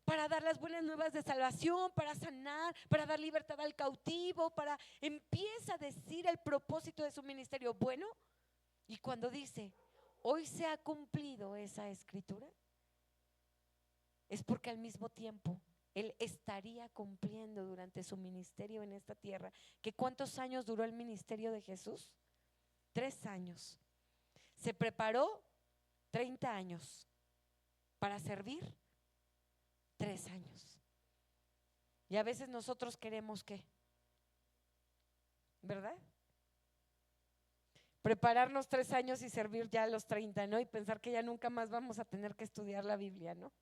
Para dar las buenas nuevas de salvación, para sanar, para dar libertad al cautivo, empieza a decir el propósito de su ministerio. Bueno, y cuando dice, hoy se ha cumplido esa escritura, es porque al mismo tiempo Él estaría cumpliendo durante su ministerio en esta tierra. ¿Que cuántos años duró el ministerio de Jesús? 3 años. Se preparó 30 años para servir 3 años. Y a veces nosotros queremos ¿qué? ¿Verdad? Prepararnos 3 años y servir ya a los 30, ¿no? Y pensar que ya nunca más vamos a tener que estudiar la Biblia, ¿no?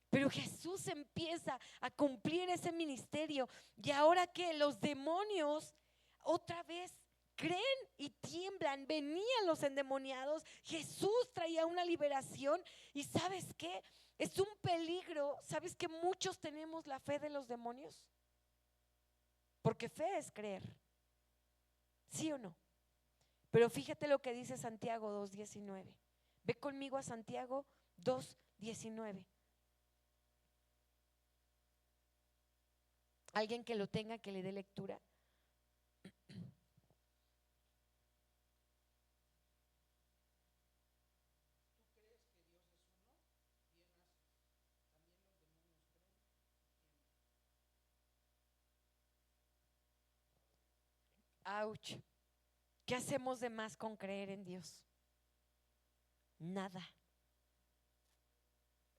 Pero Jesús empieza a cumplir ese ministerio. Y ahora que los demonios otra vez creen y tiemblan, venían los endemoniados, Jesús traía una liberación. Y ¿sabes qué? Es un peligro. ¿Sabes que muchos tenemos la fe de los demonios? Porque fe es creer, ¿sí o no? Pero fíjate lo que dice Santiago 2:19. Ve conmigo a Santiago 2:19. Alguien que lo tenga, que le dé lectura. Ouch. ¿Qué hacemos de más con creer en Dios? Nada.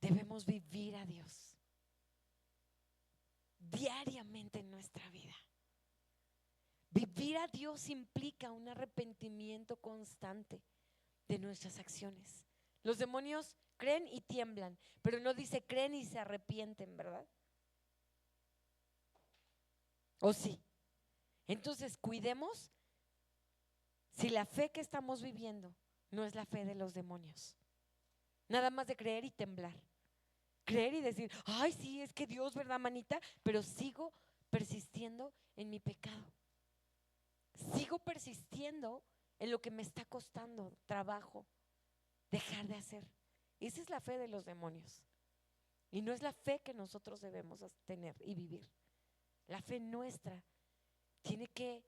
Debemos vivir a Dios diariamente en nuestra vida. Vivir a Dios implica un arrepentimiento constante de nuestras acciones. Los demonios creen y tiemblan, pero no dice creen y se arrepienten, ¿verdad? ¿O sí? Entonces cuidemos si la fe que estamos viviendo no es la fe de los demonios. Nada más de creer y temblar. Creer y decir, ay, sí, es que Dios, ¿verdad, manita? Pero sigo persistiendo en mi pecado. Sigo persistiendo en lo que me está costando trabajo dejar de hacer. Esa es la fe de los demonios. Y no es la fe que nosotros debemos tener y vivir. La fe nuestra tiene que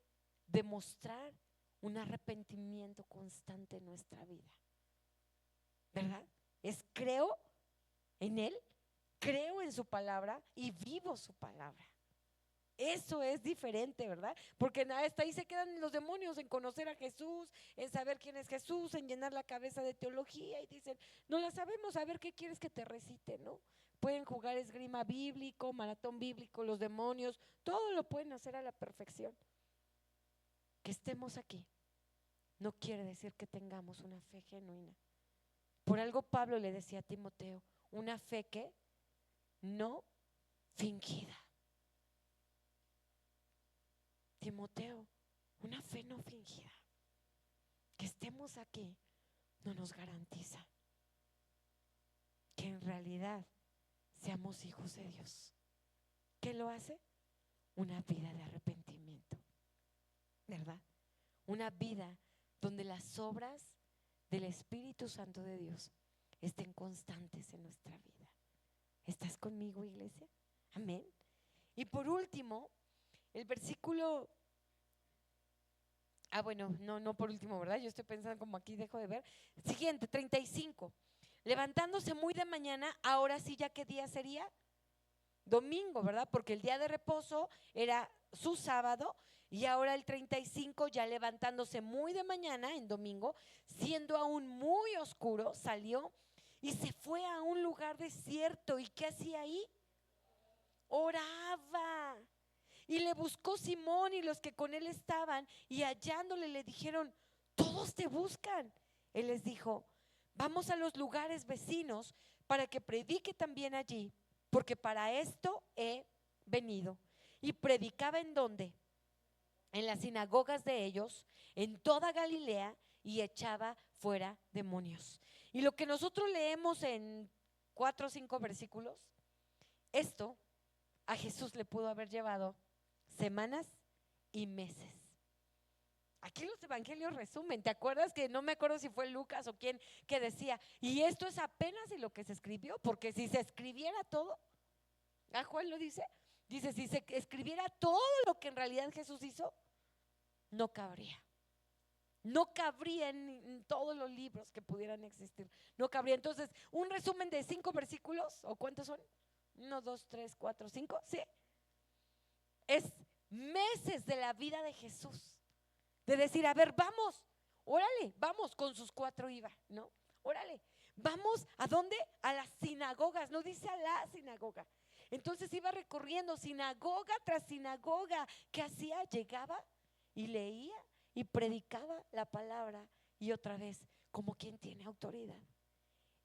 demostrar un arrepentimiento constante en nuestra vida, ¿verdad? Es creo en Él, creo en su palabra y vivo su palabra. Eso es diferente, ¿verdad? Porque hasta ahí se quedan los demonios en conocer a Jesús, en saber quién es Jesús, en llenar la cabeza de teología y dicen, no la sabemos, a ver qué quieres que te recite, ¿no? Pueden jugar esgrima bíblico, maratón bíblico, los demonios, todo lo pueden hacer a la perfección. Que estemos aquí no quiere decir que tengamos una fe genuina. Por algo Pablo le decía a Timoteo, una fe que no fingida. Timoteo, una fe no fingida. Que estemos aquí no nos garantiza que en realidad seamos hijos de Dios. ¿Qué lo hace? Una vida de arrepentimiento, ¿verdad? Una vida donde las obras del Espíritu Santo de Dios estén constantes en nuestra vida. ¿Estás conmigo, iglesia? Amén. Y por último, el versículo, no por último, ¿verdad? Yo estoy pensando como aquí dejo de ver. Siguiente, 35. Levantándose muy de mañana, ahora sí, ¿ya qué día sería? Domingo, ¿verdad? Porque el día de reposo era su sábado y ahora el 35, ya levantándose muy de mañana en domingo, siendo aún muy oscuro, salió y se fue a un lugar desierto. ¿Y qué hacía ahí? Oraba. Y le buscó Simón y los que con él estaban, y hallándole le dijeron, todos te buscan. Él les dijo, vamos a los lugares vecinos para que predique también allí, porque para esto he venido. Y predicaba ¿en dónde? En las sinagogas de ellos, en toda Galilea, y echaba fuera demonios. Y lo que nosotros leemos en 4 o 5 versículos, esto a Jesús le pudo haber llevado semanas y meses. Aquí los evangelios resumen. ¿Te acuerdas que no me acuerdo si fue Lucas o quién que decía, y esto es apenas y lo que se escribió? Porque si se escribiera todo, ¿a Juan lo dice? Dice, si se escribiera todo lo que en realidad Jesús hizo, no cabría. No cabría en todos los libros que pudieran existir. No cabría. Entonces, un resumen de 5 versículos, ¿o cuántos son? 1, 2, 3, 4, 5, ¿sí? Es meses de la vida de Jesús. De decir, a ver, vamos, órale, vamos, con sus 4 iba, ¿no? Órale, vamos, ¿a dónde? A las sinagogas, no dice a la sinagoga. Entonces iba recorriendo sinagoga tras sinagoga. ¿Qué hacía? Llegaba y leía y predicaba la palabra, y otra vez, como quien tiene autoridad.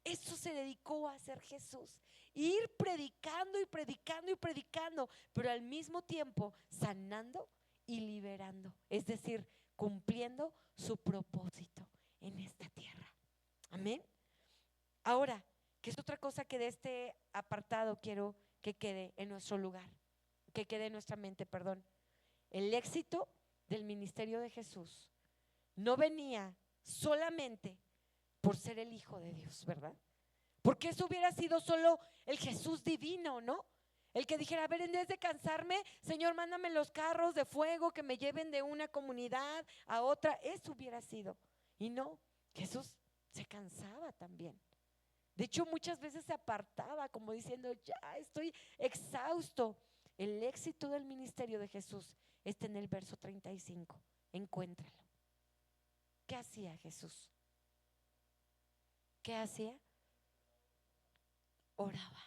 Eso se dedicó a hacer Jesús, ir predicando y predicando y predicando, pero al mismo tiempo sanando y liberando, es decir, cumpliendo su propósito en esta tierra. Amén. Ahora, ¿qué es otra cosa que de este apartado quiero que quede en nuestro lugar, que quede en nuestra mente, perdón? El éxito del ministerio de Jesús no venía solamente por ser el Hijo de Dios, ¿verdad? Porque eso hubiera sido solo el Jesús divino, ¿no? El que dijera, a ver, en vez de cansarme, Señor, mándame los carros de fuego que me lleven de una comunidad a otra. Eso hubiera sido. Y no, Jesús se cansaba también. De hecho, muchas veces se apartaba como diciendo, ya estoy exhausto. El éxito del ministerio de Jesús está en el verso 35. Encuéntralo. ¿Qué hacía Jesús? ¿Qué hacía? Oraba.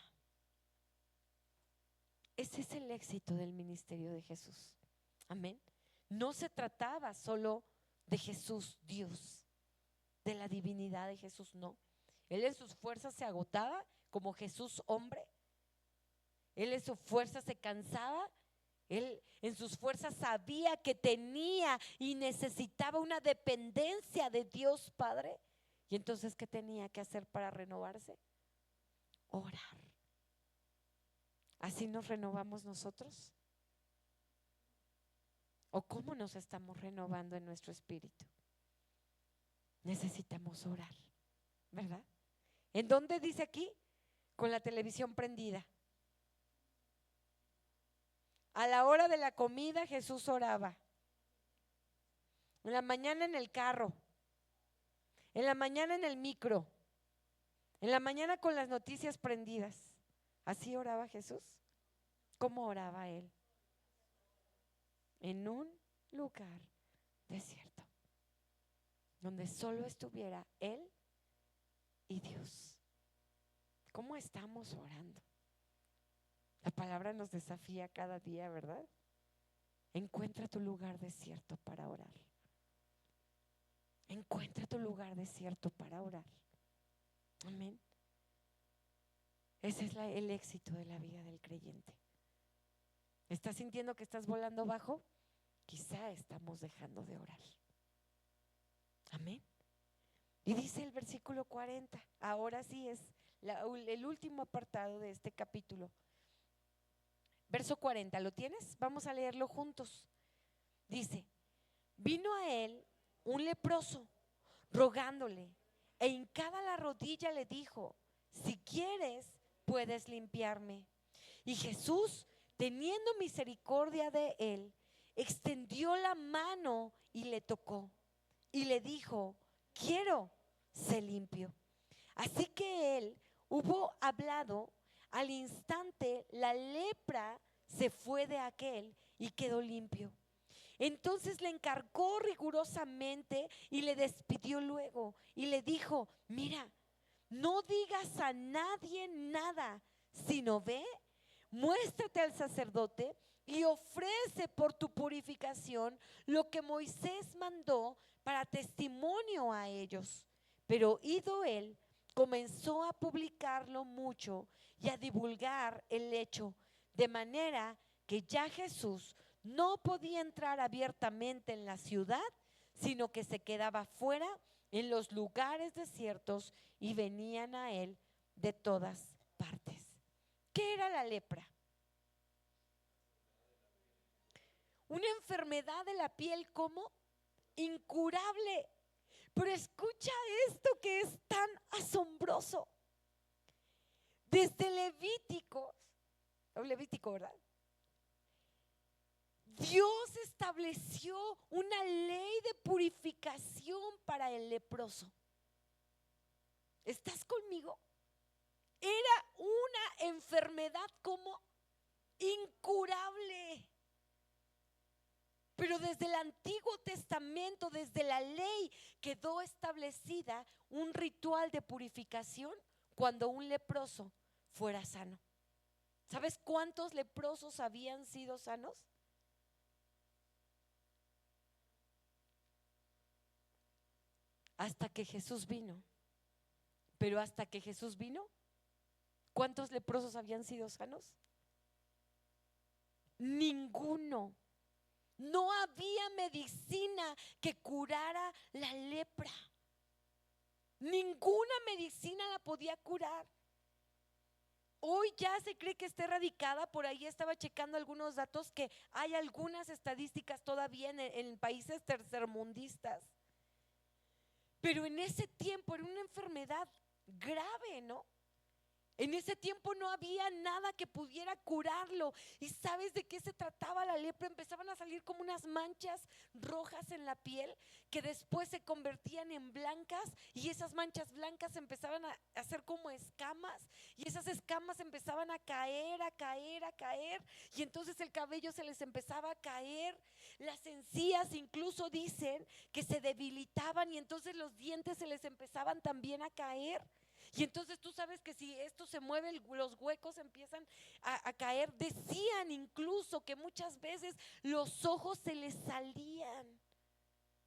Ese es el éxito del ministerio de Jesús. Amén. No se trataba solo de Jesús Dios, de la divinidad de Jesús, no. Él en sus fuerzas se agotaba como Jesús hombre. Él en sus fuerzas se cansaba. Él en sus fuerzas sabía que tenía y necesitaba una dependencia de Dios Padre. Y entonces, ¿qué tenía que hacer para renovarse? Orar. ¿Así nos renovamos nosotros? ¿O cómo nos estamos renovando en nuestro espíritu? Necesitamos orar, ¿verdad? ¿En dónde dice aquí? Con la televisión prendida. A la hora de la comida Jesús oraba. En la mañana en el carro. En la mañana en el micro. En la mañana con las noticias prendidas. ¿Así oraba Jesús? ¿Cómo oraba él? en un lugar desierto, donde solo estuviera él y Dios. ¿Cómo estamos orando? La palabra nos desafía cada día, ¿verdad? Encuentra tu lugar desierto para orar. Encuentra tu lugar desierto para orar. Amén. Ese es el éxito de la vida del creyente. ¿Estás sintiendo que estás volando bajo? Quizá estamos dejando de orar. Amén. Y dice el versículo 40, ahora sí es el último apartado de este capítulo. Verso 40, ¿lo tienes? Vamos a leerlo juntos. Dice: vino a él un leproso, rogándole, e hincada la rodilla le dijo: si quieres, puedes limpiarme. Y Jesús, teniendo misericordia de él, extendió la mano y le tocó, y le dijo: quiero, sé limpio. Así que él hubo hablado, al instante la lepra se fue de aquel y quedó limpio. Entonces le encargó rigurosamente y le despidió luego y le dijo: mira, no digas a nadie nada, sino ve, muéstrate al sacerdote y ofrece por tu purificación lo que Moisés mandó para testimonio a ellos. Pero ido él, comenzó a publicarlo mucho y a divulgar el hecho, de manera que ya Jesús no podía entrar abiertamente en la ciudad, sino que se quedaba fuera en los lugares desiertos y venían a él de todas partes. ¿Qué era la lepra? Una enfermedad de la piel como incurable. Pero escucha esto que es tan asombroso. Desde Levítico, ¿verdad? Dios estableció una ley de purificación para el leproso. ¿Estás conmigo? Era una enfermedad como incurable. Pero desde el Antiguo Testamento, desde la ley, quedó establecida un ritual de purificación cuando un leproso fuera sano. ¿Sabes cuántos leprosos habían sido sanos? Hasta que Jesús vino. Pero hasta que Jesús vino, ¿cuántos leprosos habían sido sanos? Ninguno. No había medicina que curara la lepra. Ninguna medicina la podía curar. Hoy ya se cree que está erradicada. Por ahí estaba checando algunos datos que hay algunas estadísticas todavía en países tercermundistas. Pero en ese tiempo era una enfermedad grave, ¿no? En ese tiempo no había nada que pudiera curarlo. ¿Y sabes de qué se trataba la lepra? Empezaban a salir como unas manchas rojas en la piel que después se convertían en blancas, y esas manchas blancas empezaban a hacer como escamas, y esas escamas empezaban a caer, a caer, a caer, y entonces el cabello se les empezaba a caer. Las encías incluso dicen que se debilitaban, y entonces los dientes se les empezaban también a caer. Y entonces tú sabes que si esto se mueve, los huecos empiezan a caer. Decían incluso que muchas veces los ojos se les salían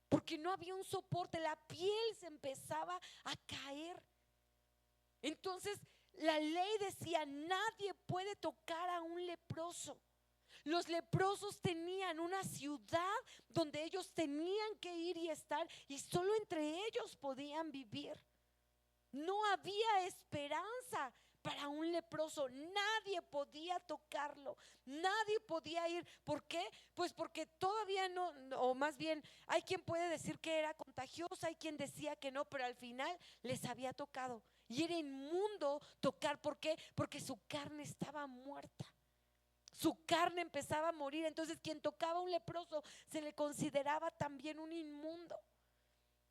porque no había un soporte, la piel se empezaba a caer. Entonces la ley decía: nadie puede tocar a un leproso. Los leprosos tenían una ciudad donde ellos tenían que ir y estar, y solo entre ellos podían vivir. No había esperanza para un leproso. Nadie podía tocarlo, nadie podía ir. ¿Por qué? Pues porque todavía no, o más bien hay quien puede decir que era contagiosa, hay quien decía que no, pero al final les había tocado y era inmundo tocar. ¿Por qué? Porque su carne estaba muerta. Su carne empezaba a morir. Entonces quien tocaba a un leproso se le consideraba también un inmundo.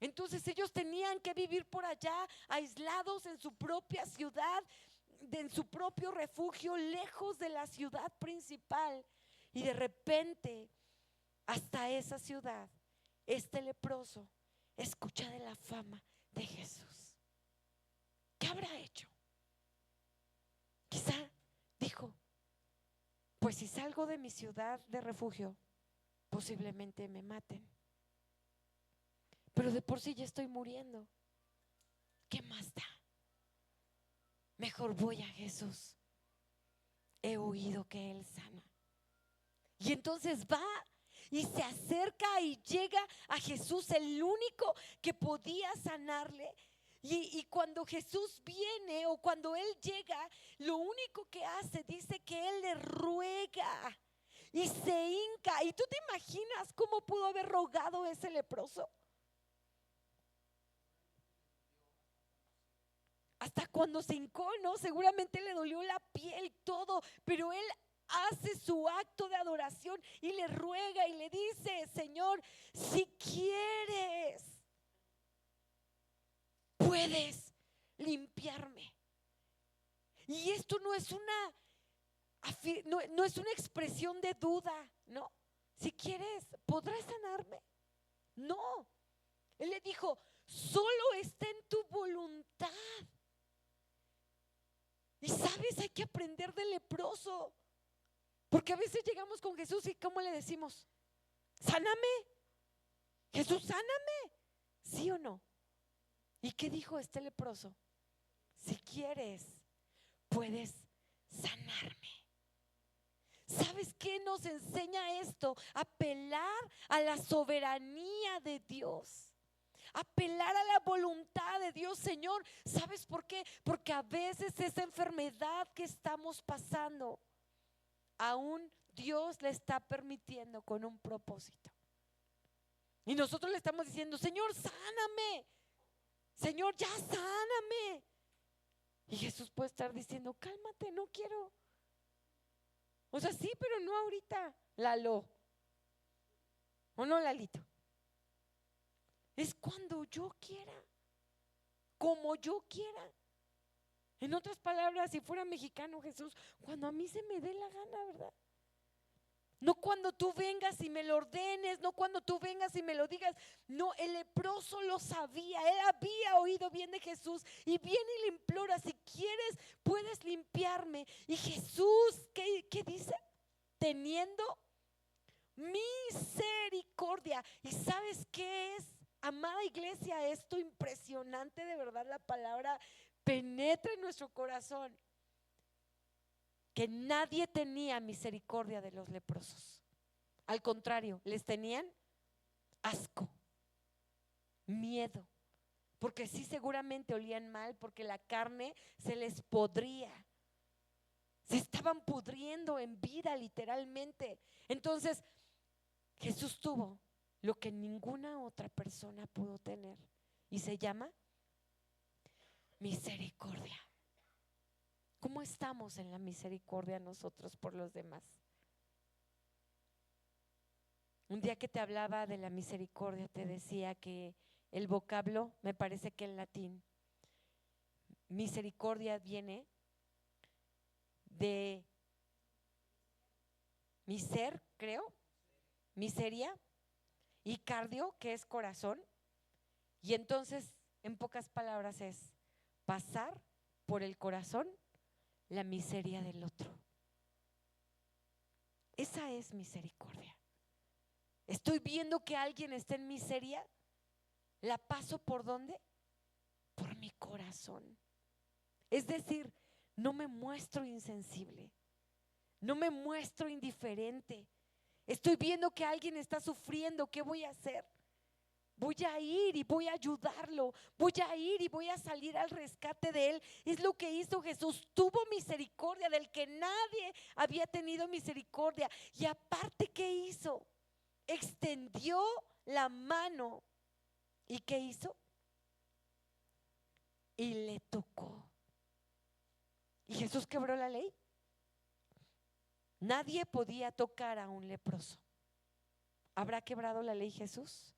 Entonces ellos tenían que vivir por allá, aislados en su propia ciudad, en su propio refugio, lejos de la ciudad principal. Y de repente hasta esa ciudad, este leproso escucha de la fama de Jesús. ¿Qué habrá hecho? Quizá dijo, pues si salgo de mi ciudad de refugio, posiblemente me maten. Pero de por sí ya estoy muriendo. ¿Qué más da? Mejor voy a Jesús. He oído que Él sana. Y entonces va y se acerca y llega a Jesús, el único que podía sanarle. Y cuando Jesús viene o cuando Él llega, lo único que hace, dice que Él le ruega y se hinca. ¿Y tú te imaginas cómo pudo haber rogado ese leproso? Hasta cuando se hincó, ¿no? Seguramente le dolió la piel, todo, pero Él hace su acto de adoración y le ruega y le dice, Señor, si quieres, puedes limpiarme. Y esto no es no es una expresión de duda, ¿no? Si quieres, ¿podrás sanarme? No. Él le dijo, solo está en tu voluntad. Y sabes, hay que aprender del leproso. Porque a veces llegamos con Jesús y ¿cómo le decimos? Sáname. Jesús, sáname. ¿Sí o no? ¿Y qué dijo este leproso? Si quieres, puedes sanarme. ¿Sabes qué nos enseña esto? Apelar a la soberanía de Dios. Apelar a la voluntad de Dios, Señor. ¿Sabes por qué? Porque a veces esa enfermedad que estamos pasando, aún Dios le está permitiendo con un propósito. Y nosotros le estamos diciendo, Señor, sáname. Señor, ya sáname. Y Jesús puede estar diciendo, cálmate, no quiero. O sea, sí, pero no ahorita, Lalo. ¿O no, Lalito? Es cuando yo quiera, como yo quiera. En otras palabras, si fuera mexicano Jesús, cuando a mí se me dé la gana, ¿verdad? No cuando tú vengas y me lo ordenes, no cuando tú vengas y me lo digas. No, el leproso lo sabía, él había oído bien de Jesús y viene y le implora, si quieres puedes limpiarme. Y Jesús, ¿qué dice? Teniendo misericordia. ¿Y sabes qué es? Amada iglesia, esto impresionante, de verdad la palabra penetra en nuestro corazón. Que nadie tenía misericordia de los leprosos. Al contrario, les tenían asco, miedo, porque sí seguramente olían mal, porque la carne se les podría. Se estaban pudriendo en vida literalmente. Entonces Jesús tuvo lo que ninguna otra persona pudo tener y se llama misericordia. ¿Cómo estamos en la misericordia nosotros por los demás? Un día que te hablaba de la misericordia te decía que el vocablo, me parece que en latín, misericordia viene de miser, creo, miseria, y cardio, que es corazón. Y entonces, en pocas palabras, es pasar por el corazón la miseria del otro. Esa es misericordia. Estoy viendo que alguien está en miseria, la paso ¿por dónde? Por mi corazón. Es decir, no me muestro insensible, no me muestro indiferente. Estoy viendo que alguien está sufriendo, ¿qué voy a hacer? Voy a ir y voy a ayudarlo, voy a ir y voy a salir al rescate de él. Es lo que hizo Jesús, tuvo misericordia del que nadie había tenido misericordia. Y aparte, ¿qué hizo? Extendió la mano. ¿Y qué hizo? Y le tocó. ¿Y Jesús quebró la ley? Nadie podía tocar a un leproso. ¿Habrá quebrado la ley Jesús?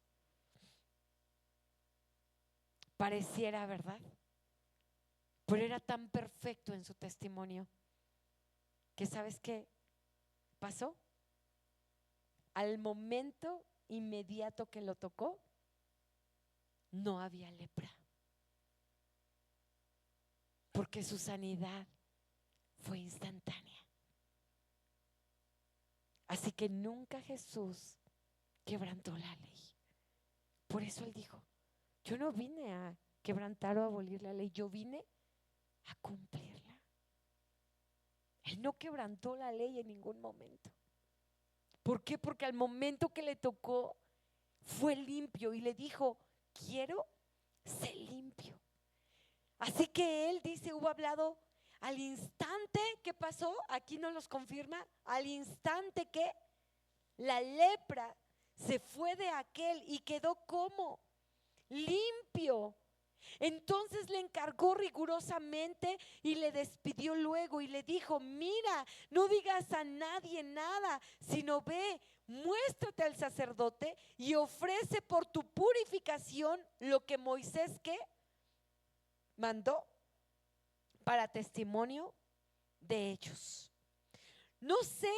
Pareciera, ¿verdad? Pero era tan perfecto en su testimonio que ¿sabes qué pasó? al momento inmediato que lo tocó, no había lepra, porque su sanidad fue instantánea. Así que nunca Jesús quebrantó la ley. Por eso Él dijo, yo no vine a quebrantar o abolir la ley, yo vine a cumplirla. Él no quebrantó la ley en ningún momento. ¿Por qué? Porque al momento que le tocó fue limpio y le dijo, quiero ser limpio. Así que Él dice, hubo hablado al instante que pasó, aquí nos los confirma, al instante que la lepra se fue de aquel y quedó como limpio. Entonces le encargó rigurosamente y le despidió luego y le dijo, mira, no digas a nadie nada, sino ve, muéstrate al sacerdote y ofrece por tu purificación lo que Moisés ¿qué? Mandó para testimonio de ellos. No sé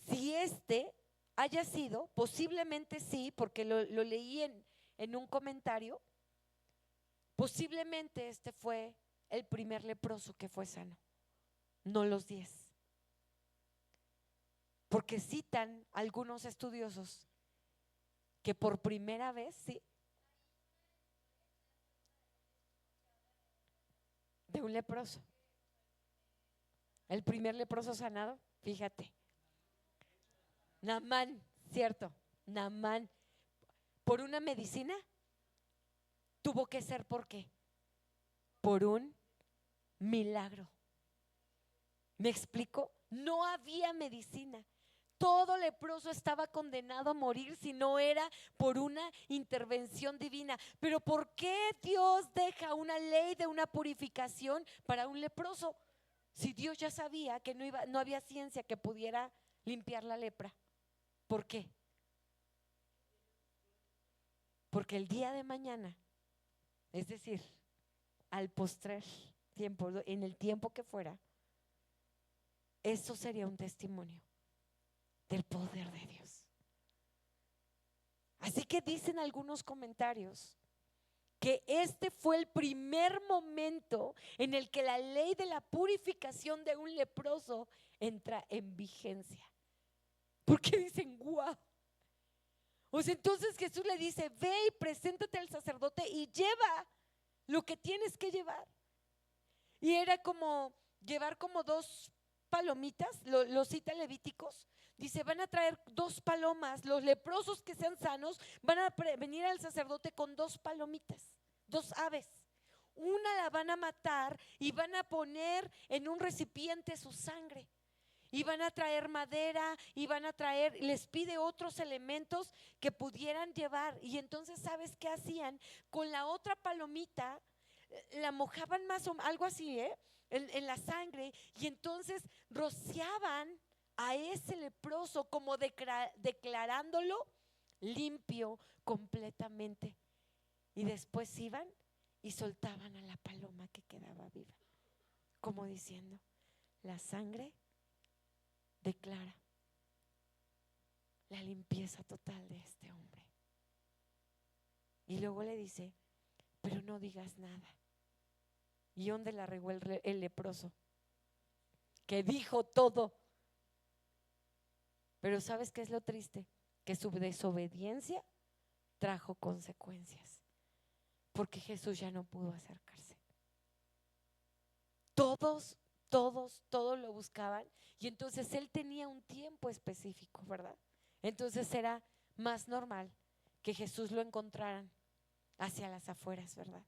si este haya sido, posiblemente sí, porque lo leí en un comentario. Posiblemente este fue el primer leproso que fue sano, no los 10. Porque citan algunos estudiosos que por primera vez, sí, de un leproso. El primer leproso sanado, fíjate. Naamán, cierto, Naamán, por una medicina, tuvo que ser ¿por qué? Por un milagro. ¿Me explico? No había medicina. Todo leproso estaba condenado a morir si no era por una intervención divina. Pero ¿por qué Dios deja una ley de una purificación para un leproso? Si Dios ya sabía que no había ciencia que pudiera limpiar la lepra. ¿Por qué? Porque el día de mañana, es decir, al postrer tiempo, en el tiempo que fuera, eso sería un testimonio del poder de Dios. Así que dicen algunos comentarios que este fue el primer momento en el que la ley de la purificación de un leproso entra en vigencia. Porque dicen, guau. O sea, entonces Jesús le dice, ve y preséntate al sacerdote y lleva lo que tienes que llevar. Y era como llevar como 2 palomitas, lo cita Levíticos. Dice, van a traer 2 palomas, los leprosos que sean sanos van a venir al sacerdote con 2 palomitas, 2 aves. Una la van a matar y van a poner en un recipiente su sangre. Y van a traer madera y van a traer, les pide otros elementos que pudieran llevar. Y entonces, ¿sabes qué hacían? Con la otra palomita la mojaban más o algo así, en la sangre, y entonces rociaban a ese leproso como declarándolo limpio completamente. Y después iban y soltaban a la paloma que quedaba viva, como diciendo, la sangre declara la limpieza total de este hombre. Y luego le dice, pero no digas nada. ¿Y dónde la regó el leproso? Que dijo todo. Pero ¿sabes qué es lo triste? Que su desobediencia trajo consecuencias, porque Jesús ya no pudo acercarse. Todos lo buscaban, y entonces él tenía un tiempo específico, ¿verdad? Entonces era más normal que Jesús lo encontraran hacia las afueras, ¿verdad?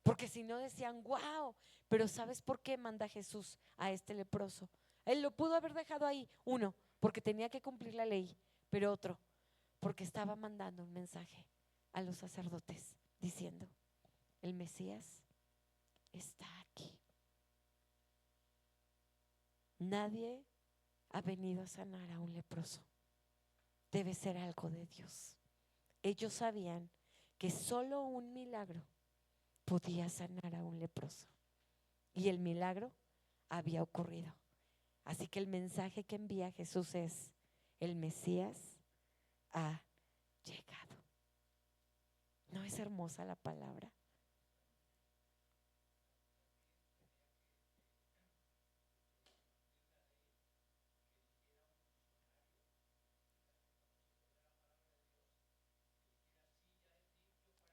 Porque si no decían, wow, pero ¿sabes por qué manda Jesús a este leproso? Él lo pudo haber dejado ahí, uno, porque tenía que cumplir la ley, pero otro, porque estaba mandando un mensaje a los sacerdotes diciendo, el Mesías está aquí. Nadie ha venido a sanar a un leproso. Debe ser algo de Dios. Ellos sabían que solo un milagro podía sanar a un leproso, y el milagro había ocurrido. Así que el mensaje que envía Jesús es, el Mesías ha llegado. ¿No es hermosa la palabra?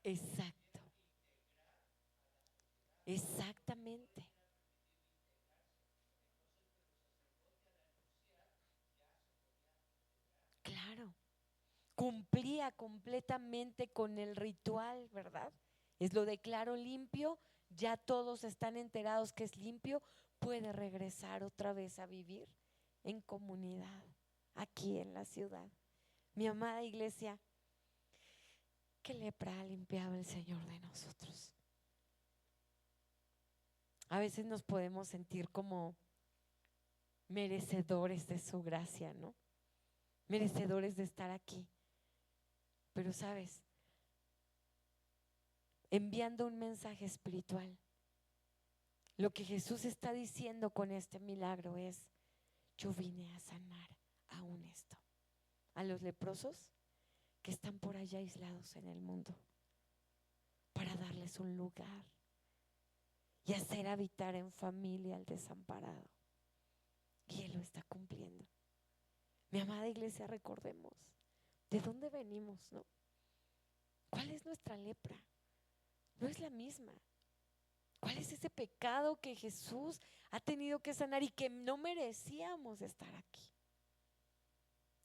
Exacto, exactamente. Claro, cumplía completamente con el ritual, ¿verdad? Es lo declaro limpio, ya todos están enterados que es limpio, puede regresar otra vez a vivir en comunidad, aquí en la ciudad. Mi amada iglesia, ¿qué lepra ha limpiado el Señor de nosotros? A veces nos podemos sentir como merecedores de su gracia, ¿no? Merecedores de estar aquí. Pero sabes, enviando un mensaje espiritual, lo que Jesús está diciendo con este milagro es: yo vine a sanar aún esto, a los leprosos que están por allá aislados en el mundo, para darles un lugar y hacer habitar en familia al desamparado. Y Él lo está cumpliendo. Mi amada iglesia, recordemos de dónde venimos, ¿no? ¿Cuál es nuestra lepra? No es la misma. ¿Cuál es ese pecado que Jesús ha tenido que sanar y que no merecíamos estar aquí?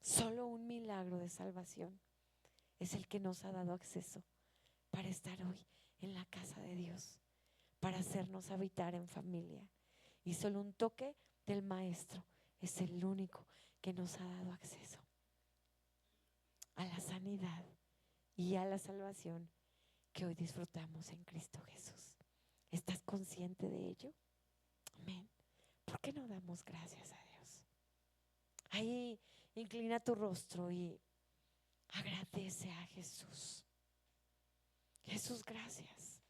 Solo un milagro de salvación es el que nos ha dado acceso para estar hoy en la casa de Dios, para hacernos habitar en familia. Y solo un toque del Maestro es el único que nos ha dado acceso a la sanidad y a la salvación que hoy disfrutamos en Cristo Jesús. ¿Estás consciente de ello? Amén. ¿Por qué no damos gracias a Dios? Ahí inclina tu rostro y agradece a Jesús. Jesús, gracias.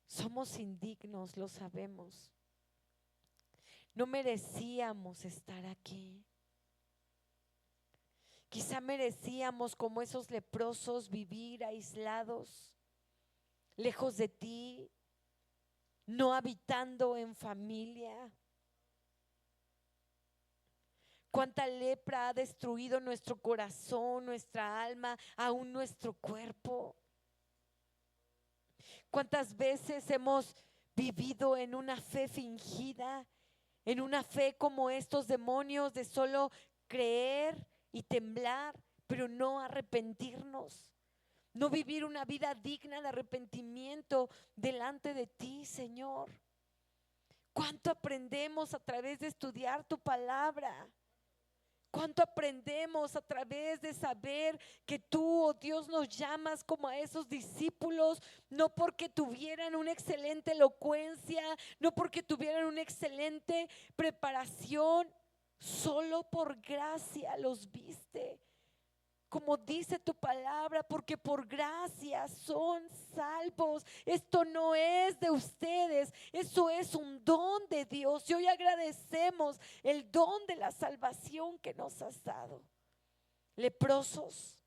Somos indignos, lo sabemos. No merecíamos estar aquí. Quizá merecíamos, como esos leprosos, vivir aislados, lejos de ti, no habitando en familia. Cuánta lepra ha destruido nuestro corazón, nuestra alma, aún nuestro cuerpo. Cuántas veces hemos vivido en una fe fingida, en una fe como estos demonios de solo creer y temblar, pero no arrepentirnos, no vivir una vida digna de arrepentimiento delante de ti, Señor. Cuánto aprendemos a través de estudiar tu palabra. Cuánto aprendemos a través de saber que tú, oh Dios, nos llamas como a esos discípulos, no porque tuvieran una excelente elocuencia, no porque tuvieran una excelente preparación, solo por gracia los viste. Como dice tu palabra, porque por gracia son salvos. Esto no es de ustedes, eso es un don de Dios. Y hoy agradecemos el don de la salvación que nos has dado. Leprosos,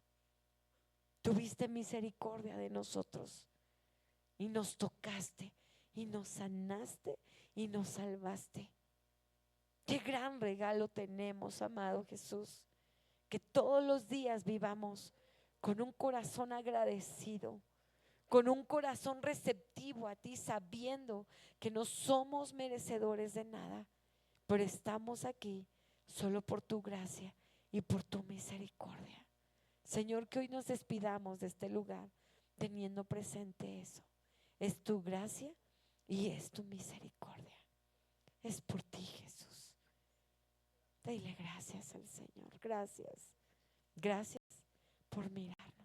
tuviste misericordia de nosotros y nos tocaste y nos sanaste y nos salvaste. Qué gran regalo tenemos, amado Jesús. Que todos los días vivamos con un corazón agradecido, con un corazón receptivo a ti, sabiendo que no somos merecedores de nada, pero estamos aquí solo por tu gracia y por tu misericordia. Señor, que hoy nos despidamos de este lugar teniendo presente eso. Es tu gracia y es tu misericordia. Es por ti, Jesús. Dile gracias al Señor. Gracias. Gracias por mirarnos.